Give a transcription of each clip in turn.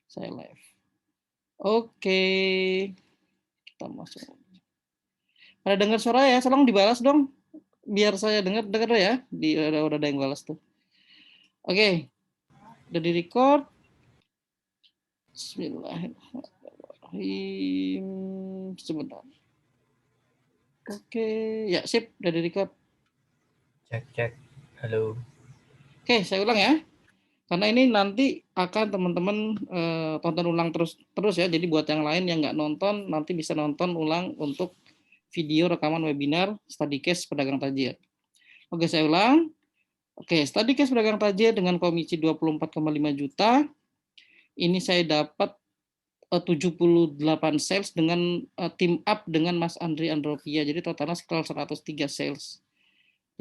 Saya live. Oke, kita masuk. Pada dengar suara ya, tolong dibalas dong, biar saya dengar dengar ya. Udah ada yang balas tuh. Oke, udah di record. Bismillahirrahmanirrahim. Sebentar. Oke, ya sip, udah di record. Cek cek. Halo. Oke, saya ulang ya. Karena ini nanti akan teman-teman tonton ulang terus ya. Jadi buat yang lain yang nggak nonton, nanti bisa nonton ulang untuk video rekaman webinar study case pedagang tajir. Oke, saya ulang. Oke, study case pedagang tajir dengan komisi 24,5 juta. Ini saya dapat 78 sales dengan team up dengan Mas Andri Andropia. Jadi totalnya sekitar 103 sales.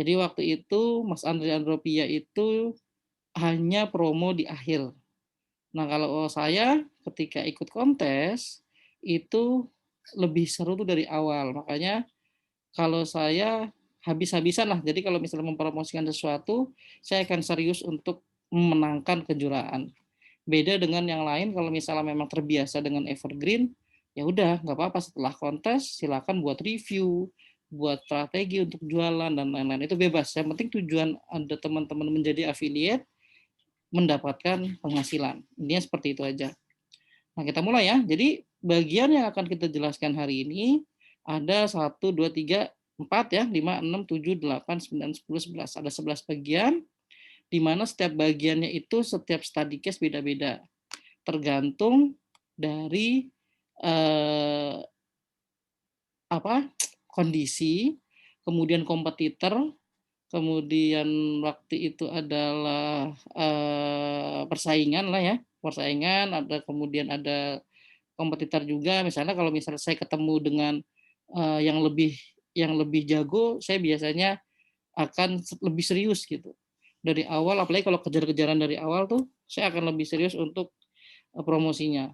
Jadi waktu itu Mas Andri Andropia itu hanya promo di akhir. Nah, kalau saya ketika ikut kontes itu lebih seru tuh dari awal. Makanya kalau saya habis-habisan lah. Jadi kalau misalnya mempromosikan sesuatu, saya akan serius untuk memenangkan kejuaraan. Beda dengan yang lain kalau misalnya memang terbiasa dengan evergreen, ya udah nggak apa-apa setelah kontes silakan buat review, buat strategi untuk jualan dan lain-lain itu bebas. Yang penting tujuan ada teman-teman menjadi affiliate mendapatkan penghasilan. Intinya seperti itu aja. Nah, kita mulai ya. Jadi bagian yang akan kita jelaskan hari ini ada 1, 2, 3, 4 ya, 5, 6, 7, 8, 9, 10, 11. Ada 11 bagian di mana setiap bagiannya itu setiap study case beda-beda. Tergantung dari eh, kondisi, kemudian kompetitor, kemudian waktu itu adalah persaingan lah ya, persaingan ada kemudian ada kompetitor juga. Misalnya kalau misalnya saya ketemu dengan yang lebih jago, saya biasanya akan lebih serius gitu dari awal. Apalagi kalau kejar-kejaran dari awal tuh, saya akan lebih serius untuk promosinya,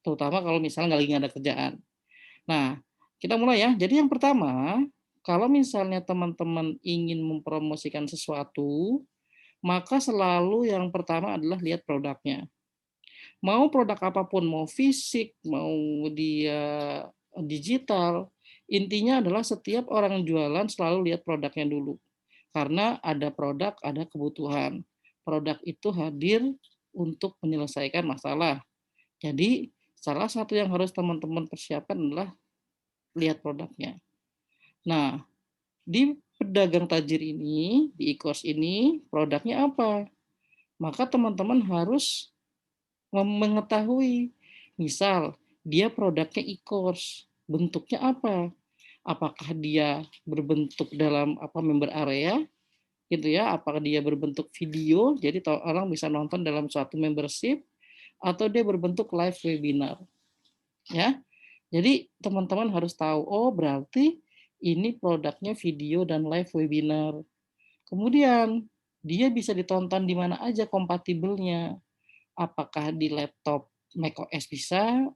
terutama kalau misalnya nggak ada kerjaan. Nah, kita mulai ya. Jadi yang pertama, kalau misalnya teman-teman ingin mempromosikan sesuatu, maka selalu yang pertama adalah lihat produknya. Mau produk apapun, mau fisik, mau dia digital, intinya adalah setiap orang jualan selalu lihat produknya dulu. Karena ada produk, ada kebutuhan. Produk itu hadir untuk menyelesaikan masalah. Jadi, salah satu yang harus teman-teman persiapkan adalah lihat produknya. Nah, di pedagang tajir ini, di e-course ini, produknya apa? Maka teman-teman harus mengetahui. Misal, dia produknya e-course, bentuknya apa? Apakah dia berbentuk dalam member area gitu ya? Apakah dia berbentuk video, jadi orang bisa nonton dalam suatu membership, atau dia berbentuk live webinar, ya? Jadi teman-teman harus tahu, oh berarti ini produknya video dan live webinar. Kemudian dia bisa ditonton di mana aja kompatibelnya. Apakah di laptop macOS bisa,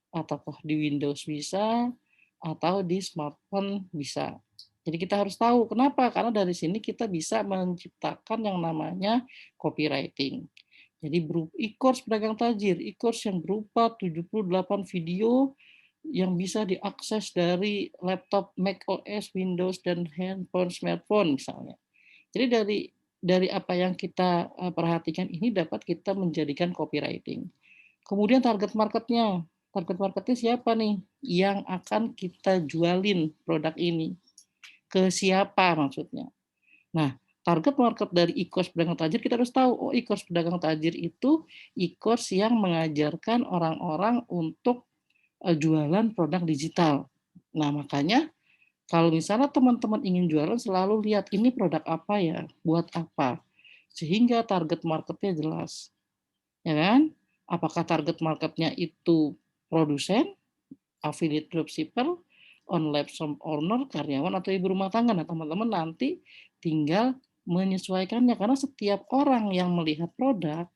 ataukah di Windows bisa, atau di smartphone bisa. Jadi kita harus tahu kenapa? Karena dari sini kita bisa menciptakan yang namanya copywriting. Jadi e-course pedagang tajir, e-course yang berupa 78 video yang bisa diakses dari laptop macOS, Windows, dan handphone, smartphone misalnya. Jadi dari apa yang kita perhatikan ini dapat kita menjadikan copywriting. Kemudian target marketnya siapa nih yang akan kita jualin produk ini? Ke siapa maksudnya? Nah, target market dari e-course pedagang tajir kita harus tahu, oh e-course pedagang tajir itu e-course yang mengajarkan orang-orang untuk jualan produk digital. Nah, makanya kalau misalnya teman-teman ingin jualan selalu lihat ini produk apa ya, buat apa. Sehingga target marketnya jelas. Ya kan? Apakah target marketnya itu produsen, affiliate dropshipper, online shop owner, karyawan atau ibu rumah tangga. Nah, teman-teman nanti tinggal menyesuaikannya karena setiap orang yang melihat produk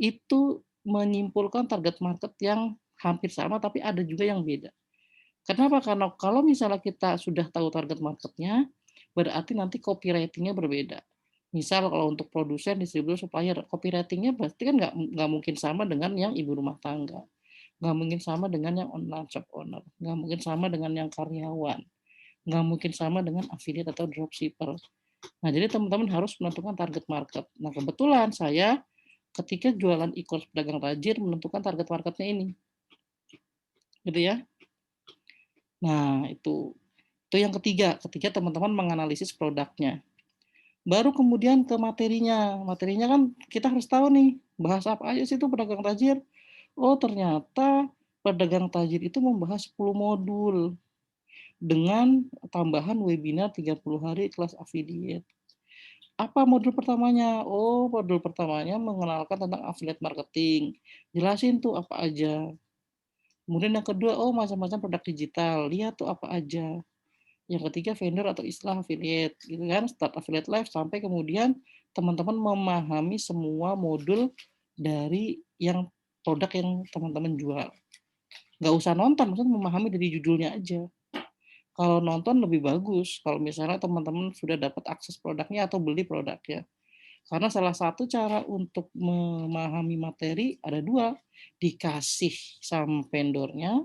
itu menyimpulkan target market yang hampir sama tapi ada juga yang beda. Kenapa? Karena kalau misalnya kita sudah tahu target marketnya, berarti nanti copywriting-nya berbeda. Misal kalau untuk produsen, distributor, supplier, copywriting-nya pasti kan nggak mungkin sama dengan yang ibu rumah tangga, nggak mungkin sama dengan yang online shop owner, nggak mungkin sama dengan yang karyawan, nggak mungkin sama dengan affiliate atau dropshipper. Nah, jadi teman-teman harus menentukan target market. Nah, kebetulan saya ketika jualan e-commerce pedagang tajir menentukan target marketnya ini, gitu ya. Nah, itu yang ketiga, ketika teman-teman menganalisis produknya. Baru kemudian ke materinya. Materinya kan kita harus tahu nih, bahas apa aja sih itu pedagang tajir. Oh, ternyata pedagang tajir itu membahas 10 modul dengan tambahan webinar 30 hari kelas affiliate. Apa modul pertamanya? Oh, modul pertamanya mengenalkan tentang affiliate marketing. Jelasin tuh apa aja. Kemudian yang kedua, oh macam-macam produk digital. Lihat tuh apa aja. Yang ketiga vendor atau istilah affiliate, gitu kan, start affiliate live sampai kemudian teman-teman memahami semua modul dari yang produk yang teman-teman jual. Nggak usah nonton, maksudnya memahami dari judulnya aja. Kalau nonton lebih bagus, kalau misalnya teman-teman sudah dapat akses produknya atau beli produknya. Karena salah satu cara untuk memahami materi ada dua, dikasih sama vendornya.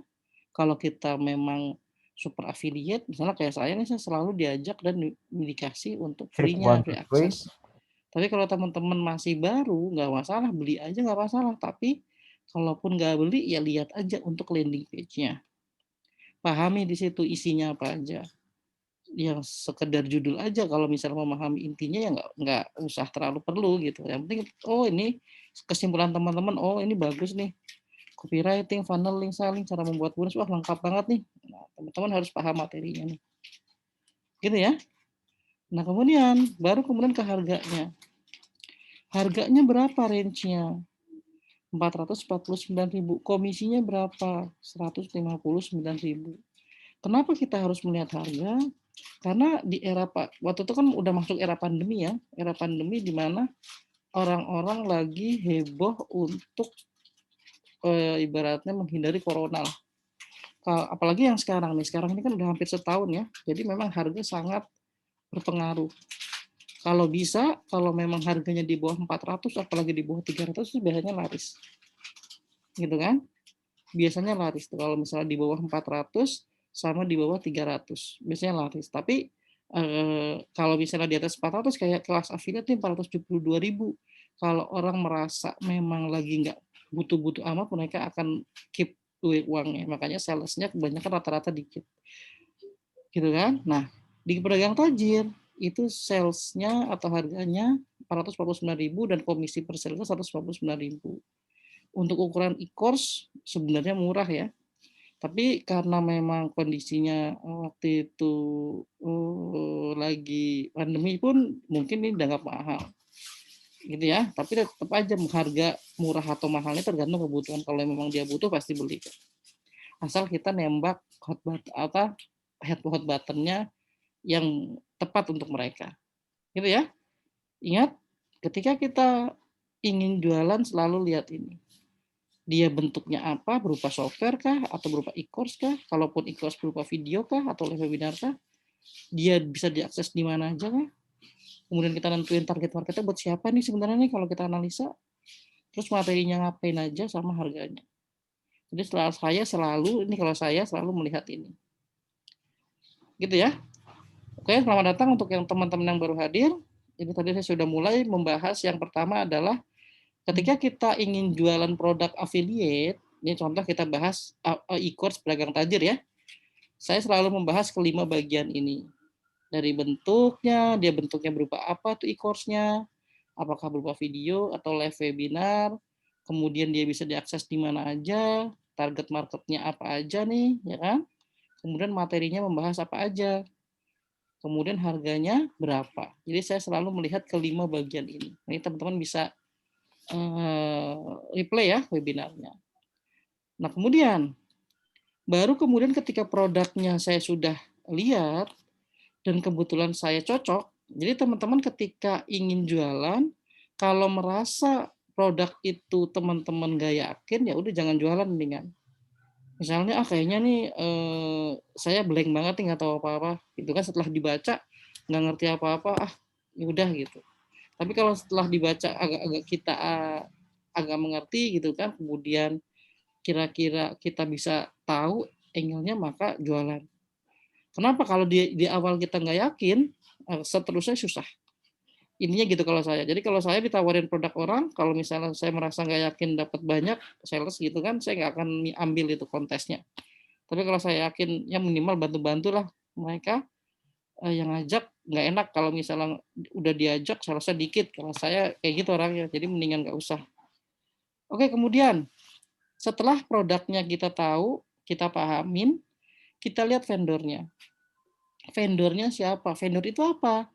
Kalau kita memang super affiliate, misalnya kayak saya nih, saya selalu diajak dan dikasih untuk Check free-nya, one, free two, three. access. Tapi kalau teman-teman masih baru, nggak masalah, beli aja nggak masalah. Tapi kalaupun nggak beli, ya lihat aja untuk landing page-nya. Pahami di situ isinya apa aja. Yang sekedar judul aja, kalau misalnya memahami intinya ya nggak usah terlalu perlu gitu. Yang penting, oh ini kesimpulan teman-teman, oh ini bagus nih. Copywriting, funneling, selling, cara membuat bonus, wah lengkap banget nih. Nah, teman-teman harus paham materinya nih. Gitu ya. Nah, kemudian ke harganya. Harganya berapa range-nya? 449.000. Komisinya berapa? 159.000. Kenapa kita harus melihat harga? Karena di era waktu itu kan udah masuk era pandemi ya, era pandemi di mana orang-orang lagi heboh untuk ibaratnya menghindari corona lah. Apalagi yang sekarang ini kan udah hampir setahun ya, jadi memang harga sangat berpengaruh. Kalau bisa, kalau memang harganya di bawah 400, apalagi di bawah 300 itu biasanya laris. Gitu kan? Biasanya laris tuh kalau misalnya di bawah 400 sama di bawah 300. Biasanya laris. Tapi kalau misalnya di atas 400 kayak kelas affiliate nih 472.000. Kalau orang merasa memang lagi nggak butuh-butuh amat, mereka akan keep uangnya. Makanya salesnya kebanyakan rata-rata dikit. Gitu kan? Nah, di pedagang tajir itu salesnya atau harganya 449.000 dan komisi per salesnya 149.000. Untuk ukuran e-course sebenarnya murah ya. Tapi karena memang kondisinya waktu itu lagi pandemi pun mungkin ini udah nggak mahal. Gitu ya. Tapi tetap aja harga murah atau mahalnya tergantung kebutuhan. Kalau memang dia butuh pasti beli. Asal kita nembak hot button-nya yang tepat untuk mereka. Gitu ya. Ingat, ketika kita ingin jualan selalu lihat ini. Dia bentuknya apa, berupa software kah, atau berupa e-course kah, kalaupun e-course berupa video kah, atau live webinar kah, dia bisa diakses di mana aja kah, kemudian kita nentuin target marketnya buat siapa nih sebenarnya nih kalau kita analisa, terus materinya ngapain aja sama harganya. Jadi kalau saya selalu melihat ini. Gitu ya. Oke, selamat datang untuk yang teman-teman yang baru hadir. Jadi tadi saya sudah mulai membahas yang pertama adalah ketika kita ingin jualan produk affiliate, ini contoh kita bahas e-course pedagang tajir ya. Saya selalu membahas kelima bagian ini. Dari bentuknya, dia bentuknya berupa apa tuh e-course-nya, apakah berupa video atau live webinar, kemudian dia bisa diakses di mana aja, target marketnya apa aja nih, ya kan? Kemudian materinya membahas apa aja, kemudian harganya berapa. Jadi saya selalu melihat kelima bagian ini. Ini teman-teman bisa replay ya webinarnya. Nah baru kemudian ketika produknya saya sudah lihat dan kebetulan saya cocok, jadi teman-teman ketika ingin jualan, kalau merasa produk itu teman-teman nggak yakin, ya udah jangan jualan mendingan. Misalnya kayaknya nih saya blank banget nih nggak tahu apa-apa, itu kan setelah dibaca nggak ngerti apa-apa, ya udah gitu. Tapi kalau setelah dibaca agak-agak kita agak mengerti gitu kan, kemudian kira-kira kita bisa tahu angle-nya, maka jualan. Kenapa? Kalau di awal kita nggak yakin, seterusnya susah. Intinya gitu kalau saya. Jadi kalau saya ditawarin produk orang, kalau misalnya saya merasa nggak yakin dapat banyak sales gitu kan, saya nggak akan ambil itu kontesnya. Tapi kalau saya yakin, ya minimal bantu-bantulah mereka, yang ngajak. Nggak enak kalau misalnya udah diajak salesnya dikit, kalau saya kayak gitu orangnya, jadi mendingan nggak usah. Oke, kemudian setelah produknya kita tahu, kita pahamin, kita lihat vendornya. Vendornya siapa? Vendor itu apa?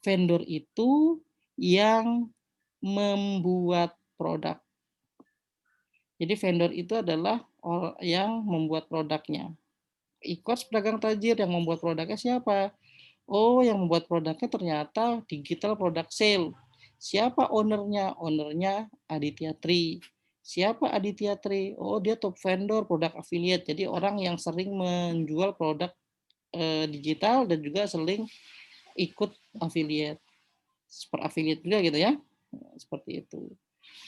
Vendor itu yang membuat produk. Jadi vendor itu adalah yang membuat produknya. E-commerce pedagang tajir yang membuat produknya siapa? Oh, yang membuat produknya ternyata digital product sale. Siapa ownernya? Ownernya Aditya Tri. Siapa Aditya Tri? Oh, dia top vendor produk affiliate. Jadi orang yang sering menjual produk digital dan juga sering ikut affiliate. Super affiliate juga gitu ya. Seperti itu.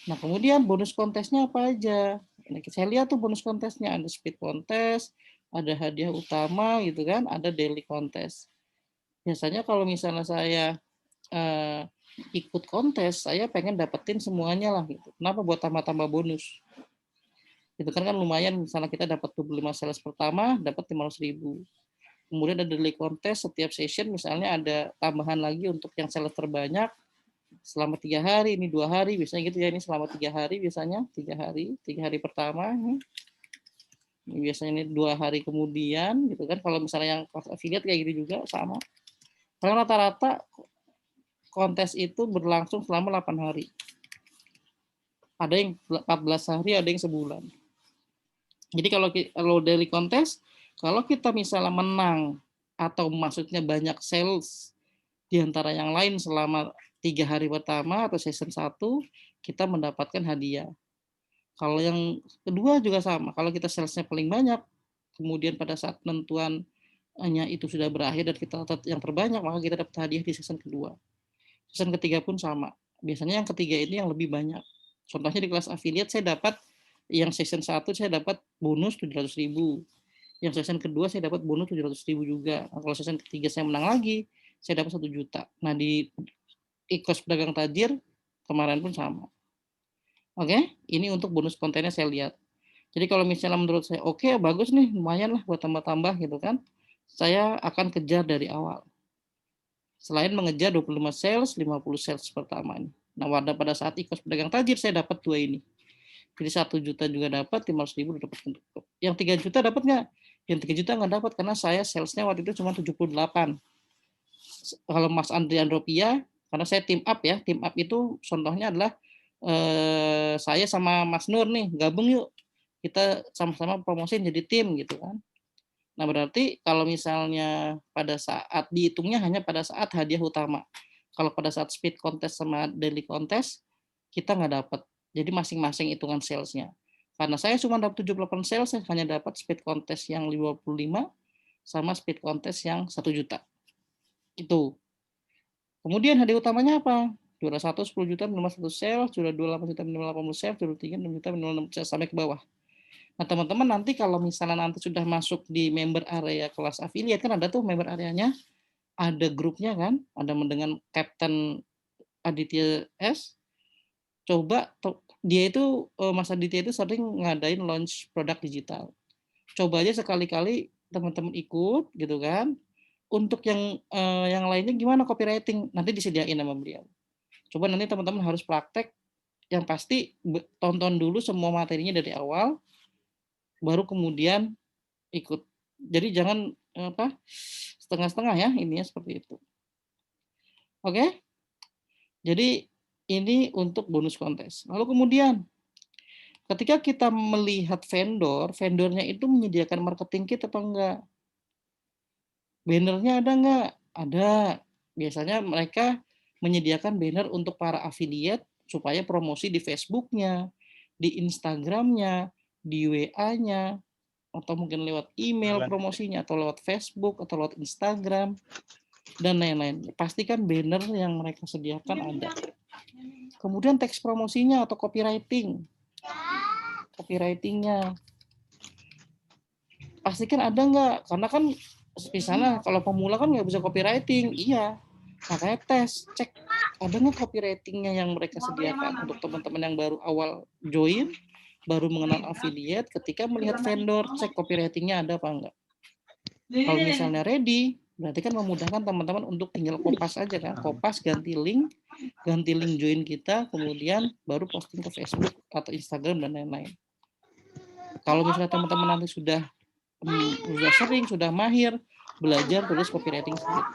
Nah, kemudian bonus kontesnya apa aja? Nah, saya lihat tuh bonus kontesnya, ada speed contest, ada hadiah utama gitu kan, ada daily contest. Biasanya kalau misalnya saya ikut kontes, saya pengen dapetin semuanya lah gitu. Kenapa? Buat tambah-tambah bonus. Itu kan lumayan, misalnya kita dapat 25 sales pertama, dapat 500.000. Kemudian ada daily contest, setiap session misalnya ada tambahan lagi untuk yang sales terbanyak, selama 3 hari, ini 2 hari, biasanya gitu ya, ini selama 3 hari biasanya, 3 hari pertama, ini biasanya ini 2 hari kemudian gitu kan, kalau misalnya yang affiliate kayak gitu juga sama. Karena rata-rata kontes itu berlangsung selama 8 hari. Ada yang 14 hari, ada yang sebulan. Jadi kalau daily kontes, kalau kita misalnya menang atau maksudnya banyak sales di antara yang lain selama 3 hari pertama atau season 1, kita mendapatkan hadiah. Kalau yang kedua juga sama, kalau kita salesnya paling banyak, kemudian pada saat penentuannya itu sudah berakhir dan kita dapat yang terbanyak, maka kita dapat hadiah di season kedua. Season ketiga pun sama. Biasanya yang ketiga ini yang lebih banyak. Contohnya di kelas affiliate saya dapat yang season 1 saya dapat bonus 700.000. Yang season kedua saya dapat bonus 700.000 juga. Nah, kalau season ketiga saya menang lagi, saya dapat 1 juta. Nah, di e-commerce pedagang tajir kemarin pun sama. Oke, ini untuk bonus kontennya saya lihat. Jadi kalau misalnya menurut saya oke, bagus nih, lumayan lah buat tambah-tambah gitu kan. Saya akan kejar dari awal. Selain mengejar 25 sales, 50 sales pertama ini. Nah, pada saat e-commerce pedagang tajir saya dapat 2 ini. Jadi 1 juta juga dapat, 500.000 dapat. Yang 3 juta dapat nggak? Yang 3 juta nggak dapat karena saya salesnya waktu itu cuma 78. Kalau Mas Andrian Ropia, karena saya team up ya, team up itu contohnya adalah saya sama Mas Nur nih gabung yuk, kita sama-sama promosiin jadi tim gitu kan. Nah, berarti kalau misalnya pada saat dihitungnya hanya pada saat hadiah utama. Kalau pada saat speed contest sama daily contest, kita nggak dapat. Jadi masing-masing hitungan salesnya. Karena saya cuma dapat 78 sales, saya hanya dapat speed contest yang 55 sama speed contest yang 1 juta. Itu. Kemudian hadiah utamanya apa? Juara 1 10 juta minimal 1 sales, juara 2 8 juta minimal 80 sales, juara 3 6 juta minimal 6 sales sampai ke bawah. Nah, teman-teman nanti kalau misalnya nanti sudah masuk di member area kelas affiliate kan ada tuh member areanya, ada grupnya kan, ada dengan Captain Aditya S. Coba dia itu Mas Aditya itu sering ngadain launch produk digital. Coba aja sekali-kali teman-teman ikut gitu kan. Untuk yang lainnya gimana copywriting nanti disediain sama beliau. Coba nanti teman-teman harus praktek, yang pasti tonton dulu semua materinya dari awal, baru kemudian ikut. Jadi jangan setengah-setengah ya, ininya seperti itu. Oke? Jadi ini untuk bonus kontes. Lalu kemudian ketika kita melihat vendor, vendornya itu menyediakan marketing kit apa enggak? Bannernya ada enggak? Ada. Biasanya mereka menyediakan banner untuk para affiliate supaya promosi di Facebook-nya, di Instagram-nya, di WA-nya, atau mungkin lewat email promosinya, atau lewat Facebook, atau lewat Instagram, dan lain-lain. Pastikan banner yang mereka sediakan ada. Kemudian teks promosinya atau copywritingnya. Pastikan ada nggak? Karena kan misalnya kalau pemula kan nggak bisa copywriting, iya. Makanya cek ada nggak copywritingnya yang mereka sediakan untuk teman-teman yang baru awal join, baru mengenal affiliate. Ketika melihat vendor, cek copywritingnya ada apa enggak. Kalau misalnya ready, berarti kan memudahkan teman-teman untuk tinggal kopas aja kan, kopas ganti link join kita, kemudian baru posting ke Facebook atau Instagram dan lain-lain. Kalau misalnya teman-teman nanti sudah sering, sudah mahir, belajar tulis copywriting sendiri.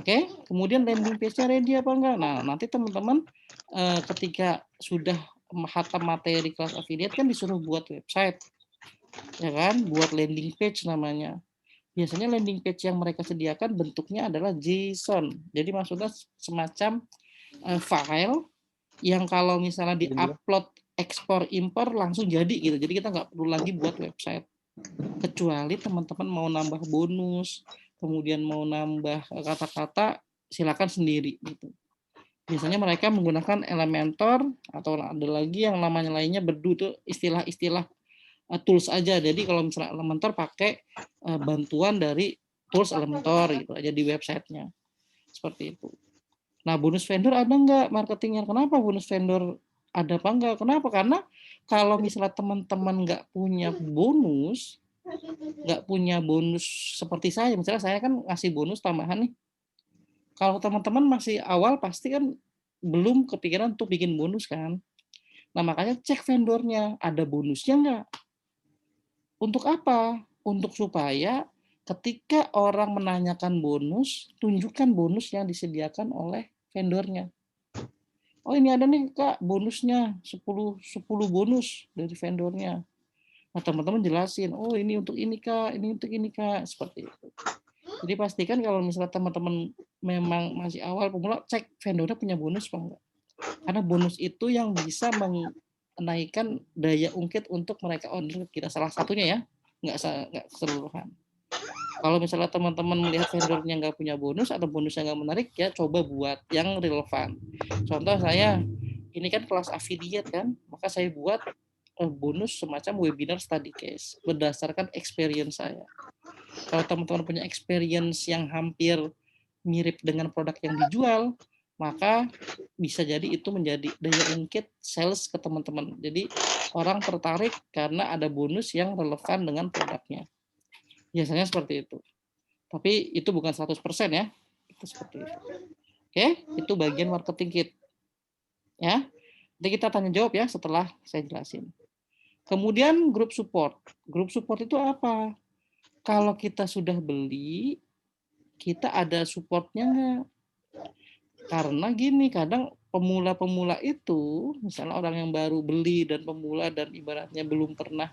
Oke, kemudian landing page-nya ready apa enggak? Nah, nanti teman-teman ketika sudah menghatam materi kelas affiliate kan disuruh buat website, ya kan? Buat landing page namanya. Biasanya landing page yang mereka sediakan bentuknya adalah JSON. Jadi maksudnya semacam file yang kalau misalnya di-upload, ekspor, impor langsung jadi gitu. Jadi kita nggak perlu lagi buat website. Kecuali teman-teman mau nambah bonus, kemudian mau nambah kata-kata, silakan sendiri gitu. Biasanya mereka menggunakan Elementor atau ada lagi yang namanya lainnya Berdu, itu istilah-istilah tools aja. Jadi kalau misalnya Elementor pakai bantuan dari tools Elementor gitu aja di websitenya. Seperti itu. Nah, bonus vendor ada nggak marketingnya? Kenapa bonus vendor ada apa enggak? Kenapa? Karena kalau misalnya teman-teman nggak punya bonus seperti saya, misalnya saya kan ngasih bonus tambahan nih. Kalau teman-teman masih awal pasti kan belum kepikiran untuk bikin bonus kan. Nah, makanya cek vendornya, ada bonusnya nggak? Untuk apa? Untuk supaya ketika orang menanyakan bonus, tunjukkan bonus yang disediakan oleh vendornya. Oh, ini ada nih Kak bonusnya 10 bonus dari vendornya. Nah, teman-teman jelasin, oh ini untuk ini Kak, ini untuk ini Kak, seperti itu. Jadi pastikan kalau misalnya teman-teman memang masih awal pemula, cek vendornya punya bonus apa enggak. Karena bonus itu yang bisa menaikkan daya ungkit untuk mereka order kita, salah satunya ya, nggak keseluruhan. Kalau misalnya teman-teman melihat vendornya nggak punya bonus atau bonusnya nggak menarik, ya coba buat yang relevan. Contoh saya, ini kan kelas affiliate kan, maka saya buat bonus semacam webinar study case berdasarkan experience saya. Kalau teman-teman punya experience yang hampir mirip dengan produk yang dijual, maka bisa jadi itu menjadi daya ungkit sales ke teman-teman. Jadi orang tertarik karena ada bonus yang relevan dengan produknya. Biasanya seperti itu. Tapi itu bukan 100% ya. Itu seperti itu. Oke, itu bagian marketing kit. Ya. Nanti kita tanya jawab ya setelah saya jelasin. Kemudian grup support. Grup support itu apa? Kalau kita sudah beli, kita ada supportnya nggak? Karena gini, kadang pemula-pemula itu, misalnya orang yang baru beli dan pemula dan ibaratnya belum pernah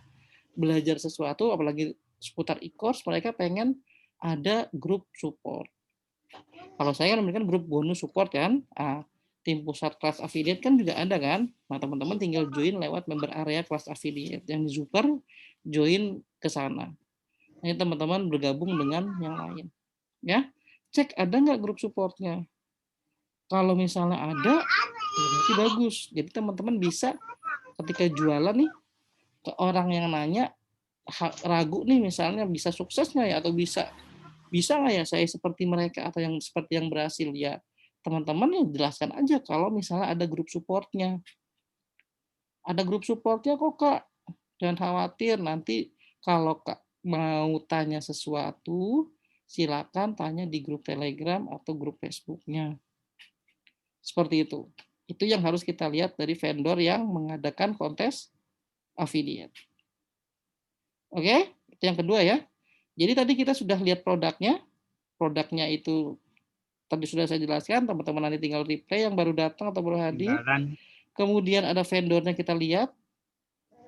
belajar sesuatu, apalagi seputar e-course, mereka pengen ada grup support. Kalau saya kan memberikan grup bonus support kan, tim pusat kelas affiliate kan juga ada kan. Nah, teman-teman tinggal join lewat member area kelas affiliate. Yang super join ke sana. Ini teman-teman bergabung dengan yang lain. Ya, cek ada nggak grup supportnya. Kalau misalnya ada, ya berarti bagus. Jadi teman-teman bisa ketika jualan nih ke orang yang nanya ragu nih misalnya bisa sukses nggak ya atau bisa nggak ya saya seperti mereka atau yang seperti yang berhasil ya teman-teman ya jelaskan aja kalau misalnya ada grup supportnya kok Kak, jangan khawatir nanti kalau Kak mau tanya sesuatu silakan tanya di grup Telegram atau grup Facebooknya seperti itu yang harus kita lihat dari vendor yang mengadakan kontes affiliate. Oke, itu yang kedua ya. Jadi tadi kita sudah lihat produknya itu tadi sudah saya jelaskan, teman-teman nanti tinggal replay yang baru datang atau baru hadir. Kemudian ada vendornya kita lihat,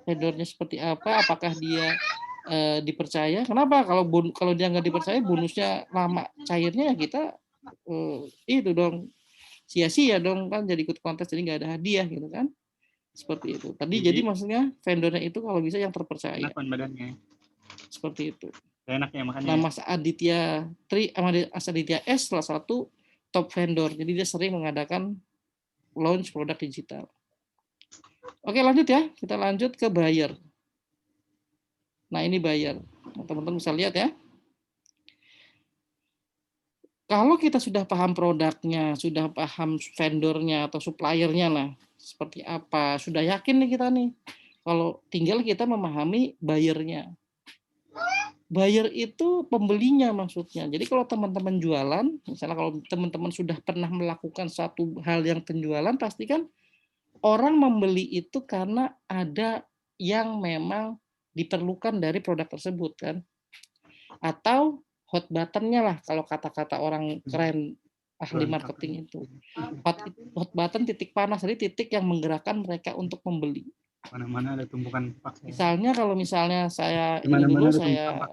vendornya seperti apa, apakah dia dipercaya. Kenapa? Kalau dia nggak dipercaya, bonusnya lama cairnya ya kita itu dong sia-sia dong kan jadi ikut kontes jadi nggak ada hadiah gitu kan. Seperti itu. Tadi jadi maksudnya vendornya itu kalau bisa yang terpercaya. Enak badannya. Seperti itu. Enak ya makannya. Nah, Mas Aditya Tri sama Mas Aditya S salah satu top vendor. Jadi dia sering mengadakan launch produk digital. Oke, lanjut ya. Kita lanjut ke buyer. Nah, ini buyer. Teman-teman bisa lihat ya. Kalau kita sudah paham produknya, sudah paham vendornya atau suppliernya lah, seperti apa, sudah yakin nih kita nih. Kalau tinggal kita memahami buyernya. Buyer itu pembelinya maksudnya. Jadi kalau teman-teman jualan, misalnya kalau teman-teman sudah pernah melakukan satu hal yang penjualan, pasti kan orang membeli itu karena ada yang memang diperlukan dari produk tersebut kan. Atau hot button-nya lah kalau kata-kata orang keren ahli marketing itu. Hot button titik panas, jadi titik yang menggerakkan mereka untuk membeli. Mana-mana ada tumpukan pakai. Misalnya kalau misalnya saya ini dulu saya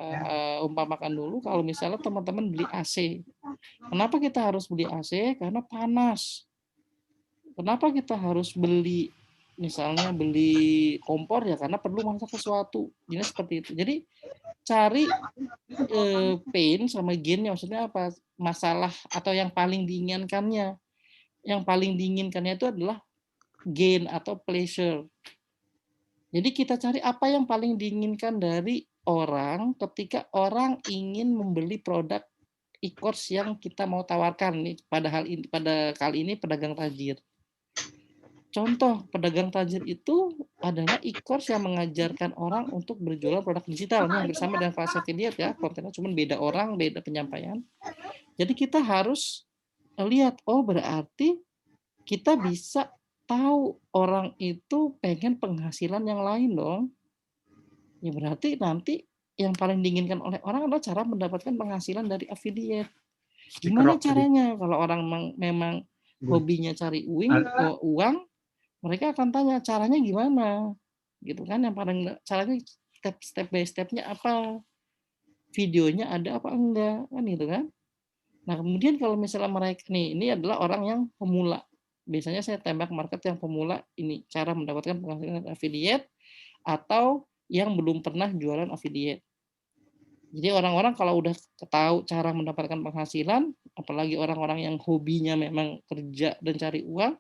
umpamakan dulu kalau misalnya teman-teman beli AC. Kenapa kita harus beli AC? Karena panas. Kenapa kita harus beli misalnya beli kompor ya karena perlu masak sesuatu. Jadi seperti itu. Jadi cari pain sama gain-nya maksudnya apa? Masalah atau yang paling diinginkannya. Yang paling diinginkannya itu adalah gain atau pleasure. Jadi kita cari apa yang paling diinginkan dari orang ketika orang ingin membeli produk e-course yang kita mau tawarkan nih pada kali ini pedagang tajir. Contoh pedagang tajir itu adalah e-course yang mengajarkan orang untuk berjualan produk digital yang bersama dengan kelas affiliate ya, kontennya cuma beda orang, beda penyampaian. Jadi kita harus lihat, oh berarti kita bisa tahu orang itu pengen penghasilan yang lain dong. Ya berarti nanti yang paling diinginkan oleh orang adalah cara mendapatkan penghasilan dari affiliate. Gimana caranya? Kalau orang memang hobinya cari uang, mereka akan tanya caranya gimana, gitu kan? Yang paling caranya step by stepnya apa, videonya ada apa enggak, kan gitu kan? Nah kemudian kalau misalnya mereka ini adalah orang yang pemula. Biasanya saya tembak market yang pemula ini cara mendapatkan penghasilan affiliate atau yang belum pernah jualan affiliate. Jadi orang-orang kalau udah tahu cara mendapatkan penghasilan, apalagi orang-orang yang hobinya memang kerja dan cari uang,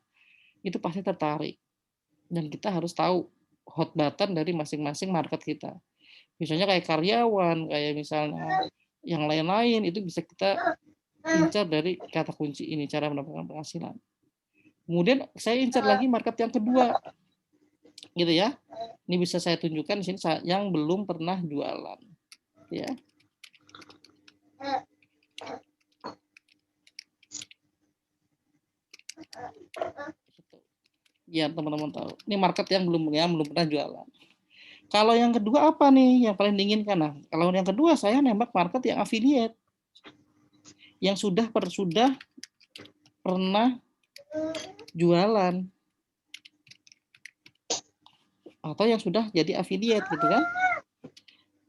itu pasti tertarik. Dan kita harus tahu hot button dari masing-masing market kita. Misalnya kayak karyawan, kayak misalnya yang lain-lain itu bisa kita incar dari kata kunci ini cara mendapatkan penghasilan. Kemudian saya incar lagi market yang kedua, gitu ya. Ini bisa saya tunjukkan di sini yang belum pernah jualan, ya. Ya teman-teman tahu. Ini market yang belum pernah jualan. Kalau yang kedua apa nih yang paling diinginkan? Nah, kalau yang kedua saya nembak market yang affiliate, yang sudah pernah jualan atau yang sudah jadi affiliate gitu kan.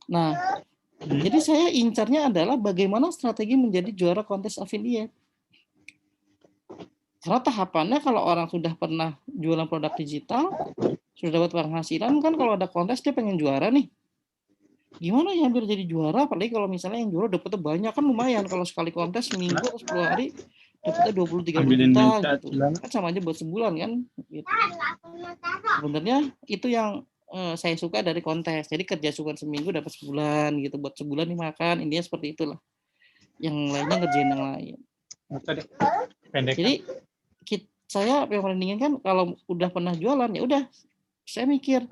Nah, jadi saya incarnya adalah bagaimana strategi menjadi juara kontes affiliate. Karena tahapannya kalau orang sudah pernah jualan produk digital, sudah dapat penghasilan kan kalau ada kontes dia pengen juara nih. Gimana ya biar jadi juara? Apalagi kalau misalnya yang juara dapatnya banyak kan lumayan kalau sekali kontes seminggu atau 10 hari dapatnya 20-30 juta gitu. Kan sama aja buat sebulan kan gitu. Sebenarnya itu yang saya suka dari kontes. Jadi kerja cuma seminggu dapat sebulan gitu, buat sebulan dimakan, intinya seperti itulah. Yang lainnya ngerjain yang lain. Jadi saya yang paling ingin kan kalau udah pernah jualan ya udah saya mikir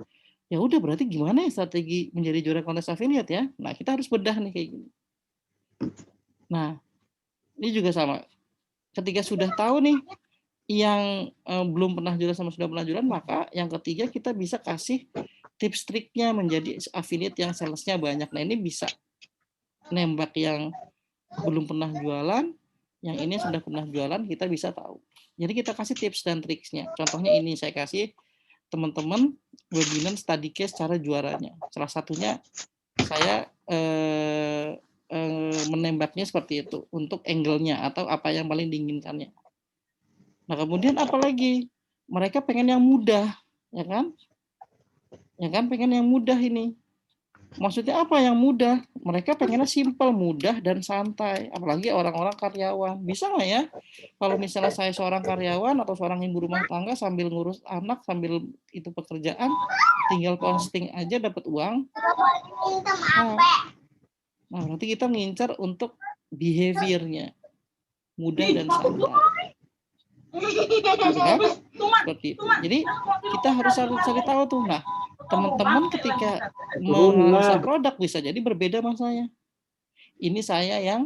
ya udah berarti gimana ya strategi menjadi juara kontes affiliate ya. Nah kita harus bedah nih kayak gini. Nah ini juga sama. Ketika sudah tahu nih yang belum pernah jualan sama sudah pernah jualan, maka yang ketiga kita bisa kasih tips triknya menjadi affiliate yang salesnya banyak. Nah ini bisa nembak yang belum pernah jualan, yang ini sudah pernah jualan kita bisa tahu. Jadi kita kasih tips dan triksnya. Contohnya ini saya kasih teman-teman webinar study case cara juaranya. Salah satunya saya menembaknya seperti itu untuk angle-nya atau apa yang paling diinginkannya. Nah kemudian apalagi mereka pengen yang mudah, ya kan? Ya kan pengen yang mudah ini. Maksudnya apa yang mudah? Mereka pengennya simpel, mudah, dan santai. Apalagi orang-orang karyawan. Bisa nggak ya? Kalau misalnya saya seorang karyawan atau seorang ibu rumah tangga sambil ngurus anak, sambil itu pekerjaan, tinggal posting aja dapat uang. Nah, berarti kita ngincar untuk behavior-nya. Mudah dan santai. Gitu kan? Seperti itu. Jadi kita harus cari tahu tuh. Nah, teman-teman ketika menganalisa produk bisa jadi berbeda sama saya. Ini saya yang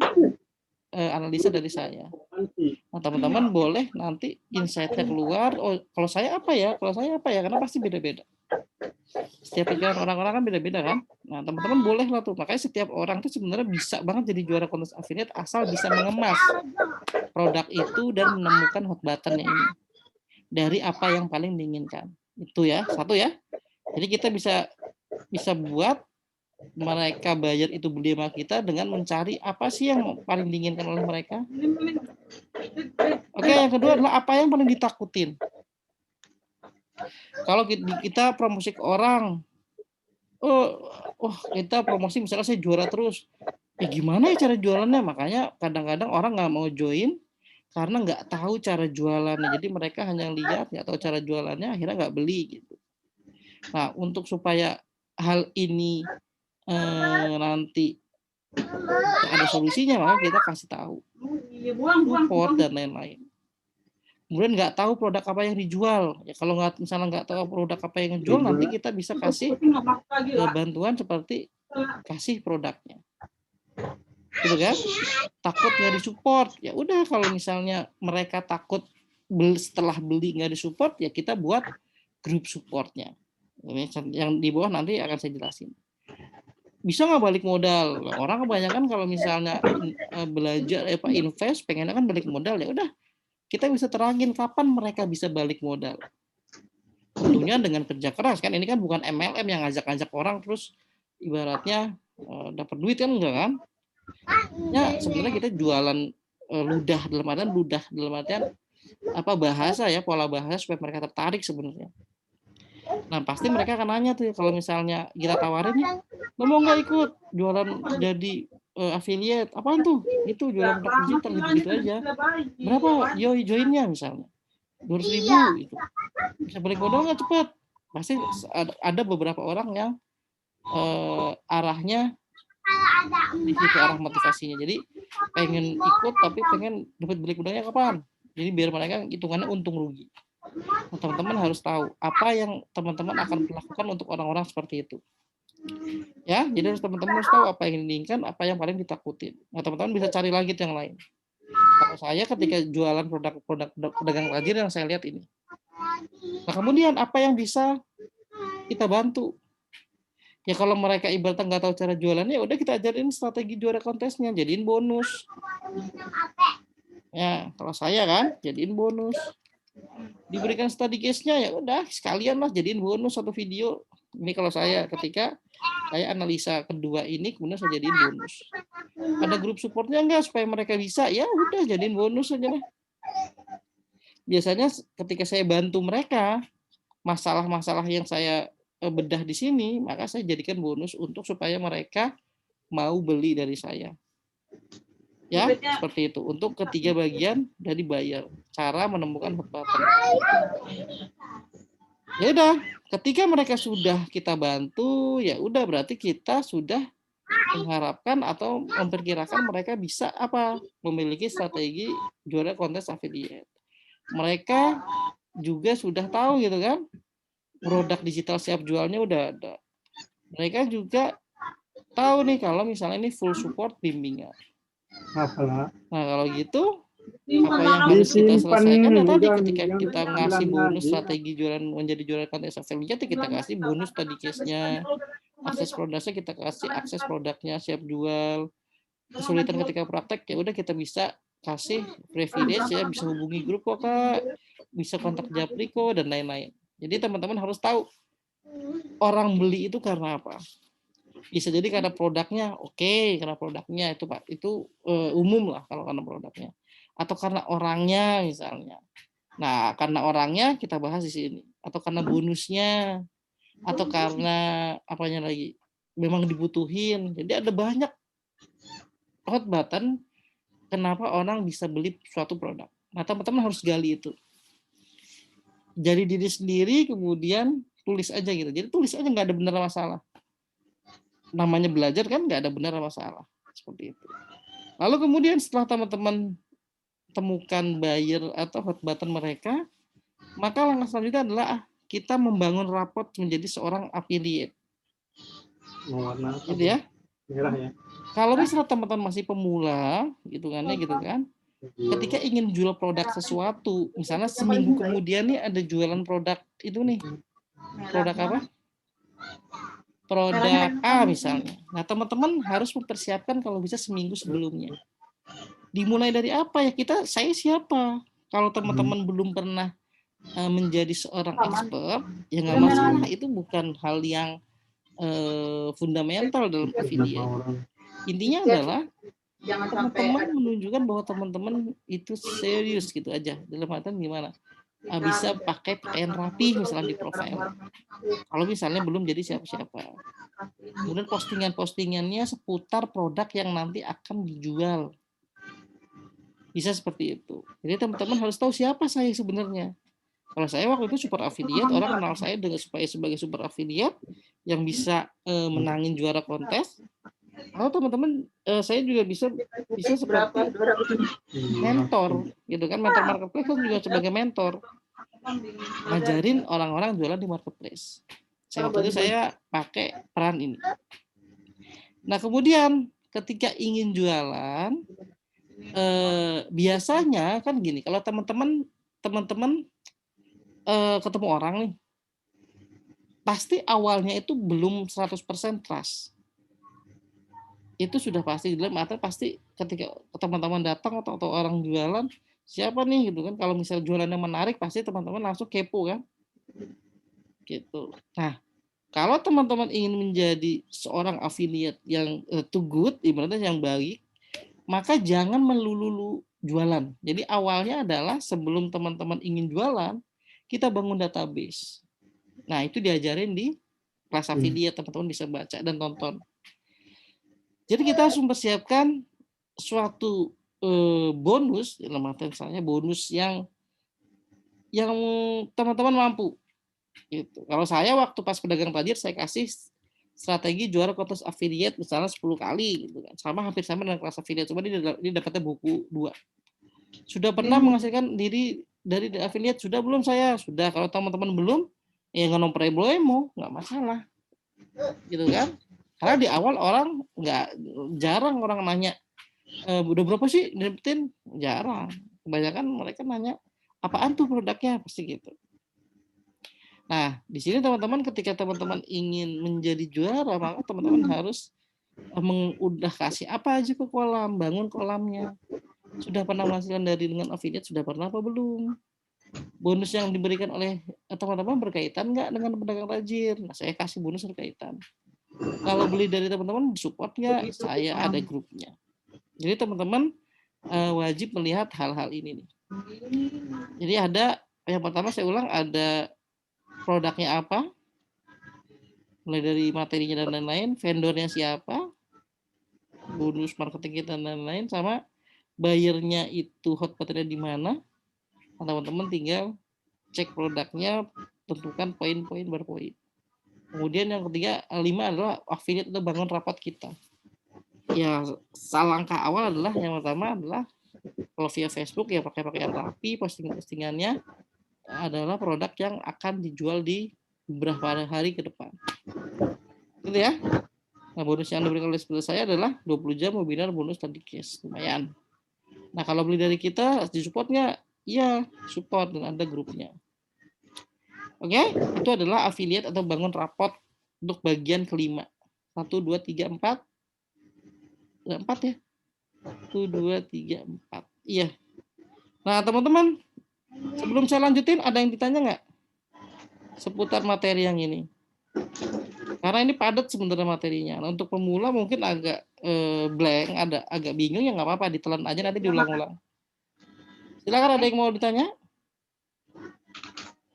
analisa dari saya. Nah, teman-teman boleh nanti insight-nya keluar. Oh, kalau saya apa ya? Kalau saya apa ya? Karena pasti beda-beda. Setiap pikiran orang-orang kan beda-beda kan. Nah, teman-teman boleh lah tuh. Makanya setiap orang tuh sebenarnya bisa banget jadi juara kontes affiliate asal bisa mengemas produk itu dan menemukan hot button-nya ini dari apa yang paling diinginkan. Itu ya, satu ya. Jadi kita bisa buat mereka bayar itu beli sama kita dengan mencari apa sih yang paling diinginkan oleh mereka. Oke, yang kedua adalah apa yang paling ditakutin. Kalau kita promosi ke orang, kita promosi misalnya saya juara terus, ya gimana ya cara jualannya? Makanya kadang-kadang orang nggak mau join karena nggak tahu cara jualannya. Jadi mereka hanya lihat, nggak tahu cara jualannya, akhirnya nggak beli gitu. Nah, untuk supaya hal ini nanti ada solusinya, maka kita kasih tahu support dan lain-lain. Kemudian nggak tahu produk apa yang dijual. Ya kalau misalnya nggak tahu produk apa yang dijual, nanti kita bisa kasih bantuan seperti kasih produknya. Gitu kan? Takut nggak disupport, ya udah kalau misalnya mereka takut setelah beli nggak disupport, ya kita buat grup supportnya. Yang di bawah nanti akan saya jelasin. Bisa nggak balik modal? Orang kebanyakan kalau misalnya belajar invest, pengennya kan balik modal, ya udah kita bisa terangin kapan mereka bisa balik modal. Tentunya dengan kerja keras kan, ini kan bukan MLM yang ngajak-ngajak orang terus ibaratnya dapat duit kan, enggak kan? Ya sebenarnya kita jualan ludah dalam artian apa bahasa ya, pola bahasa supaya mereka tertarik sebenarnya. Nah pasti mereka akan nanya tuh kalau misalnya kita tawarin nih, lo mau nggak ikut jualan jadi affiliate? Apaan tuh? Itu jualan produk digital gitu aja. Berapa joinnya misalnya? 200.000 itu. Bisa balik modal nggak cepet? Pasti ada beberapa orang yang arahnya di situ arah motivasinya. Jadi pengen ikut tapi pengen dapat balik modalnya kapan? Jadi biar mereka hitungannya untung rugi. Nah, teman-teman harus tahu apa yang teman-teman akan lakukan untuk orang-orang seperti itu. Ya, jadi teman-teman harus tahu apa yang diinginkan, apa yang paling ditakutin. Nah, teman-teman bisa cari lagi yang lain. Kalau saya ketika jualan produk pedagang tajir yang saya lihat ini. Nah, kemudian apa yang bisa kita bantu? Ya kalau mereka ibaratnya nggak tahu cara jualannya, udah kita ajarin strategi juara kontesnya, jadiin bonus. Ya, kalau saya kan jadiin bonus. Diberikan study case-nya, ya udah sekalian lah jadiin bonus satu video. Ini kalau saya ketika saya analisa kedua ini, kemudian saya jadiin bonus. Ada grup supportnya enggak supaya mereka bisa? Ya udah jadiin bonus aja lah. Biasanya ketika saya bantu mereka, masalah-masalah yang saya bedah di sini, maka saya jadikan bonus untuk supaya mereka mau beli dari saya. Ya, seperti itu. Untuk ketiga bagian dari bayar, cara menemukan hot button. Ya udah, ketika mereka sudah kita bantu, ya udah berarti kita sudah mengharapkan atau memperkirakan mereka bisa apa? Memiliki strategi juara kontes affiliate. Mereka juga sudah tahu gitu kan, produk digital siap jualnya udah ada. Mereka juga tahu nih kalau misalnya ini full support bimbingan. Nah kalau gitu apa yang harus kita selesaikan ya tadi ketika kita ngasih bonus strategi jualan menjadi juara kontes affiliate, kita kasih bonus tadi case-nya, akses produknya kita kasih akses produknya siap jual. Kesulitan ketika praktek ya udah kita bisa kasih privilege ya, bisa hubungi grup kok Kak, bisa kontak Japri kok dan lain-lain. Jadi teman-teman harus tahu orang beli itu karena apa. Bisa jadi karena produknya, oke, karena produknya itu Pak, itu umum lah kalau karena produknya. Atau karena orangnya misalnya. Nah, karena orangnya kita bahas di sini. Atau karena bonusnya, atau karena apanya lagi? memang dibutuhin. Jadi ada banyak hot button kenapa orang bisa beli suatu produk. Nah, teman-teman harus gali itu. Jadi diri sendiri, kemudian tulis aja gitu. Jadi tulis aja, nggak ada benar masalah. Namanya belajar kan nggak ada benar masalah. Seperti itu. Lalu kemudian setelah teman-teman temukan buyer atau hot button mereka, maka langkah selanjutnya adalah kita membangun raport menjadi seorang affiliate. Warna apa? Gitu ya. Merah ya. Kalau misalnya teman-teman masih pemula, gitu kan, ketika ingin jual produk sesuatu, misalnya seminggu kemudian nih ada jualan produk itu nih, produk apa? Produk A misalnya. Nah, teman-teman harus mempersiapkan kalau bisa seminggu sebelumnya. Dimulai dari apa ya? Saya siapa? Kalau teman-teman belum pernah menjadi seorang expert, ya nggak masalah. Itu bukan hal yang fundamental dalam affiliate. Intinya adalah teman-teman menunjukkan bahwa teman-teman itu serius gitu aja. Dalam artian gimana? Bisa pakai pakaian rapi misalnya di profile. Kalau misalnya belum jadi siapa-siapa. Kemudian postingan-postingannya seputar produk yang nanti akan dijual. Bisa seperti itu. Jadi teman-teman harus tahu siapa saya sebenarnya. Kalau saya waktu itu super affiliate, orang kenal saya sebagai super affiliate yang bisa menangin juara kontes. Atau teman-teman saya juga bisa seperti mentor, gitu kan, mentor marketplace kan juga sebagai mentor, ngajarin orang-orang jualan di marketplace. Waktu itu saya pakai peran ini. Nah kemudian ketika ingin jualan, biasanya kan gini, kalau teman-teman ketemu orang nih, pasti awalnya itu belum 100% trust. Itu sudah pasti, dalam arti pasti ketika teman-teman datang atau orang jualan, siapa nih gitu kan, kalau misalnya jualannya menarik pasti teman-teman langsung kepo kan, gitu. Nah, kalau teman-teman ingin menjadi seorang affiliate yang too good, ibaratnya yang baik, maka jangan melulu jualan. Jadi awalnya adalah sebelum teman-teman ingin jualan, kita bangun database. Nah, itu diajarin di kelas affiliate, teman-teman bisa baca dan tonton. Jadi kita harus mempersiapkan suatu bonus, dalam arti misalnya bonus yang teman-teman mampu. Gitu. Kalau saya waktu pas pedagang tajir, saya kasih strategi juara kontes affiliate misalnya 10 kali, gitu kan. Hampir sama dengan kelas affiliate, cuma dia dapatnya buku 2. Sudah pernah menghasilkan diri dari affiliate? Sudah belum saya? Sudah. Kalau teman-teman belum, ya nggak problemo, nggak masalah. Gitu kan? Karena di awal orang jarang orang nanya, udah berapa sih dapetin? Jarang. Kebanyakan mereka nanya, apaan tuh produknya? Pasti gitu. Nah, di sini teman-teman ketika teman-teman ingin menjadi juara, maka teman-teman harus udah kasih apa aja ke kolam, bangun kolamnya. Sudah pernah menghasilkan dengan affiliate, sudah pernah apa belum? Bonus yang diberikan oleh teman-teman berkaitan nggak dengan pedagang tajir? Nah, saya kasih bonus berkaitan. Kalau beli dari teman-teman, support nggak? Saya ada grupnya. Jadi teman-teman wajib melihat hal-hal ini nih. Jadi ada, yang pertama saya ulang, ada produknya apa, mulai dari materinya dan lain-lain, vendornya siapa, bonus marketing kita dan lain-lain, sama bayarnya itu hot buttonnya di mana. Teman-teman tinggal cek produknya, tentukan poin-poin berpoin. Kemudian yang ketiga, 5 adalah affiliate atau bangun rapat kita. Ya, langkah awal adalah yang pertama adalah kalau via Facebook ya pakai pakaian rapi, postingannya adalah produk yang akan dijual di beberapa hari ke depan. Gitu ya. Nah, bonus yang diberikan oleh sponsor saya adalah 20 jam webinar bonus tadi cash, lumayan. Nah, kalau beli dari kita di support nggak? Iya, support dan ada grupnya. Oke, itu adalah affiliate atau bangun rapot untuk bagian kelima. 1, 2, 3, 4. 4 ya? 1, 2, 3, 4. Iya. Nah, teman-teman, sebelum saya lanjutin, ada yang ditanya nggak? Seputar materi yang ini. Karena ini padat sebenarnya materinya. Nah, untuk pemula mungkin agak blank, agak bingung, ya nggak apa-apa, ditelan aja nanti diulang-ulang. Silakan, ada yang mau ditanya?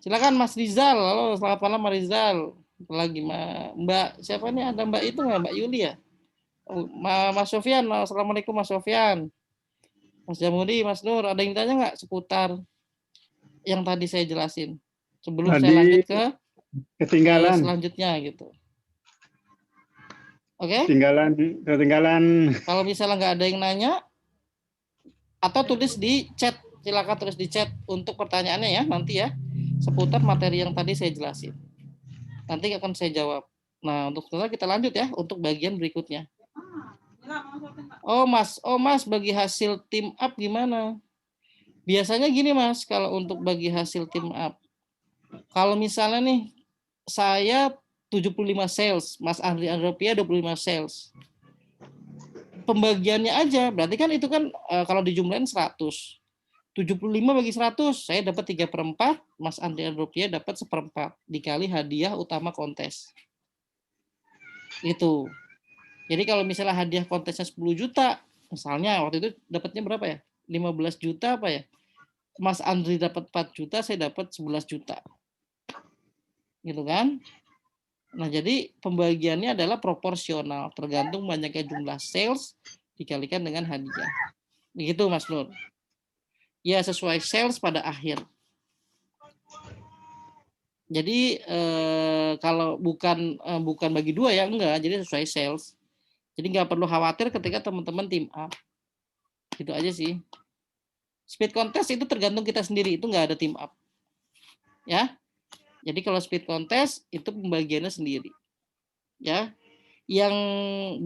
Silakan Mas Rizal. Halo, selamat malam Mas Rizal. Lagi Mbak siapa nih? Ada Mbak itu nggak, Mbak Yuli ya? Oh, Mas Sofyan, assalamualaikum Mas Sofyan. Mas Jamudi, Mas Nur, ada yang tanya nggak seputar yang tadi saya jelasin? Sebelum saya lanjut ke ketinggalan, selanjutnya gitu. Oke? ketinggalan. Kalau misalnya nggak ada yang nanya, atau tulis di chat, silakan tulis di chat untuk pertanyaannya ya nanti ya, seputar materi yang tadi saya jelasin. Nanti akan saya jawab. Nah, untuk setelah kita lanjut ya untuk bagian berikutnya. Oh Mas, bagi hasil tim up gimana? Biasanya gini Mas, kalau untuk bagi hasil tim up, kalau misalnya nih saya 75 sales, Mas Andri Andropia 25 sales. Pembagiannya aja, berarti kan itu kan kalau dijumlahin 100. 75 bagi 100, saya dapat 3/4, Mas Andri Andropia dapat 1/4 dikali hadiah utama kontes. Itu. Jadi kalau misalnya hadiah kontesnya 10 juta, misalnya waktu itu dapatnya berapa ya? 15 juta apa ya? Mas Andri dapat 4 juta, saya dapat 11 juta. Gitu kan? Nah, jadi pembagiannya adalah proporsional, tergantung banyaknya jumlah sales dikalikan dengan hadiah. Begitu Mas Nur. Ya sesuai sales pada akhir. Jadi kalau bukan bagi dua ya, enggak, jadi sesuai sales. Jadi nggak perlu khawatir ketika teman-teman tim up. Gitu aja sih. Speed contest itu tergantung kita sendiri, itu nggak ada tim up. Ya. Jadi kalau speed contest itu pembagiannya sendiri. Ya. Yang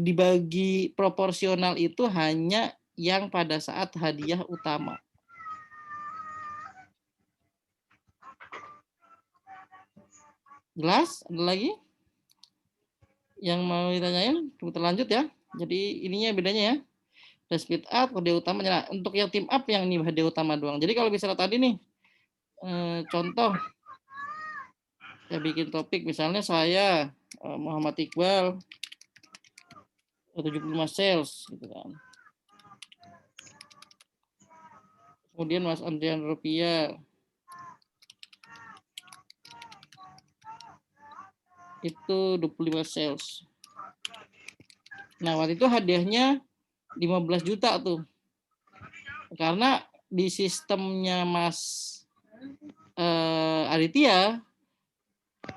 dibagi proporsional itu hanya yang pada saat hadiah utama. Jelas? Ada lagi yang mau ditanyain? Kita lanjut ya. Jadi ininya bedanya ya. Ada speed up, hadiah utama. Nah, untuk yang tim up yang ini hadiah utama doang. Jadi kalau misalnya tadi nih contoh saya bikin topik, misalnya saya Muhammad Iqbal 75 sales gitu kan. Kemudian Mas Andrian Rupiah itu 25 sales. Nah, waktu itu hadiahnya 15 juta tuh. Karena di sistemnya Mas Aditya,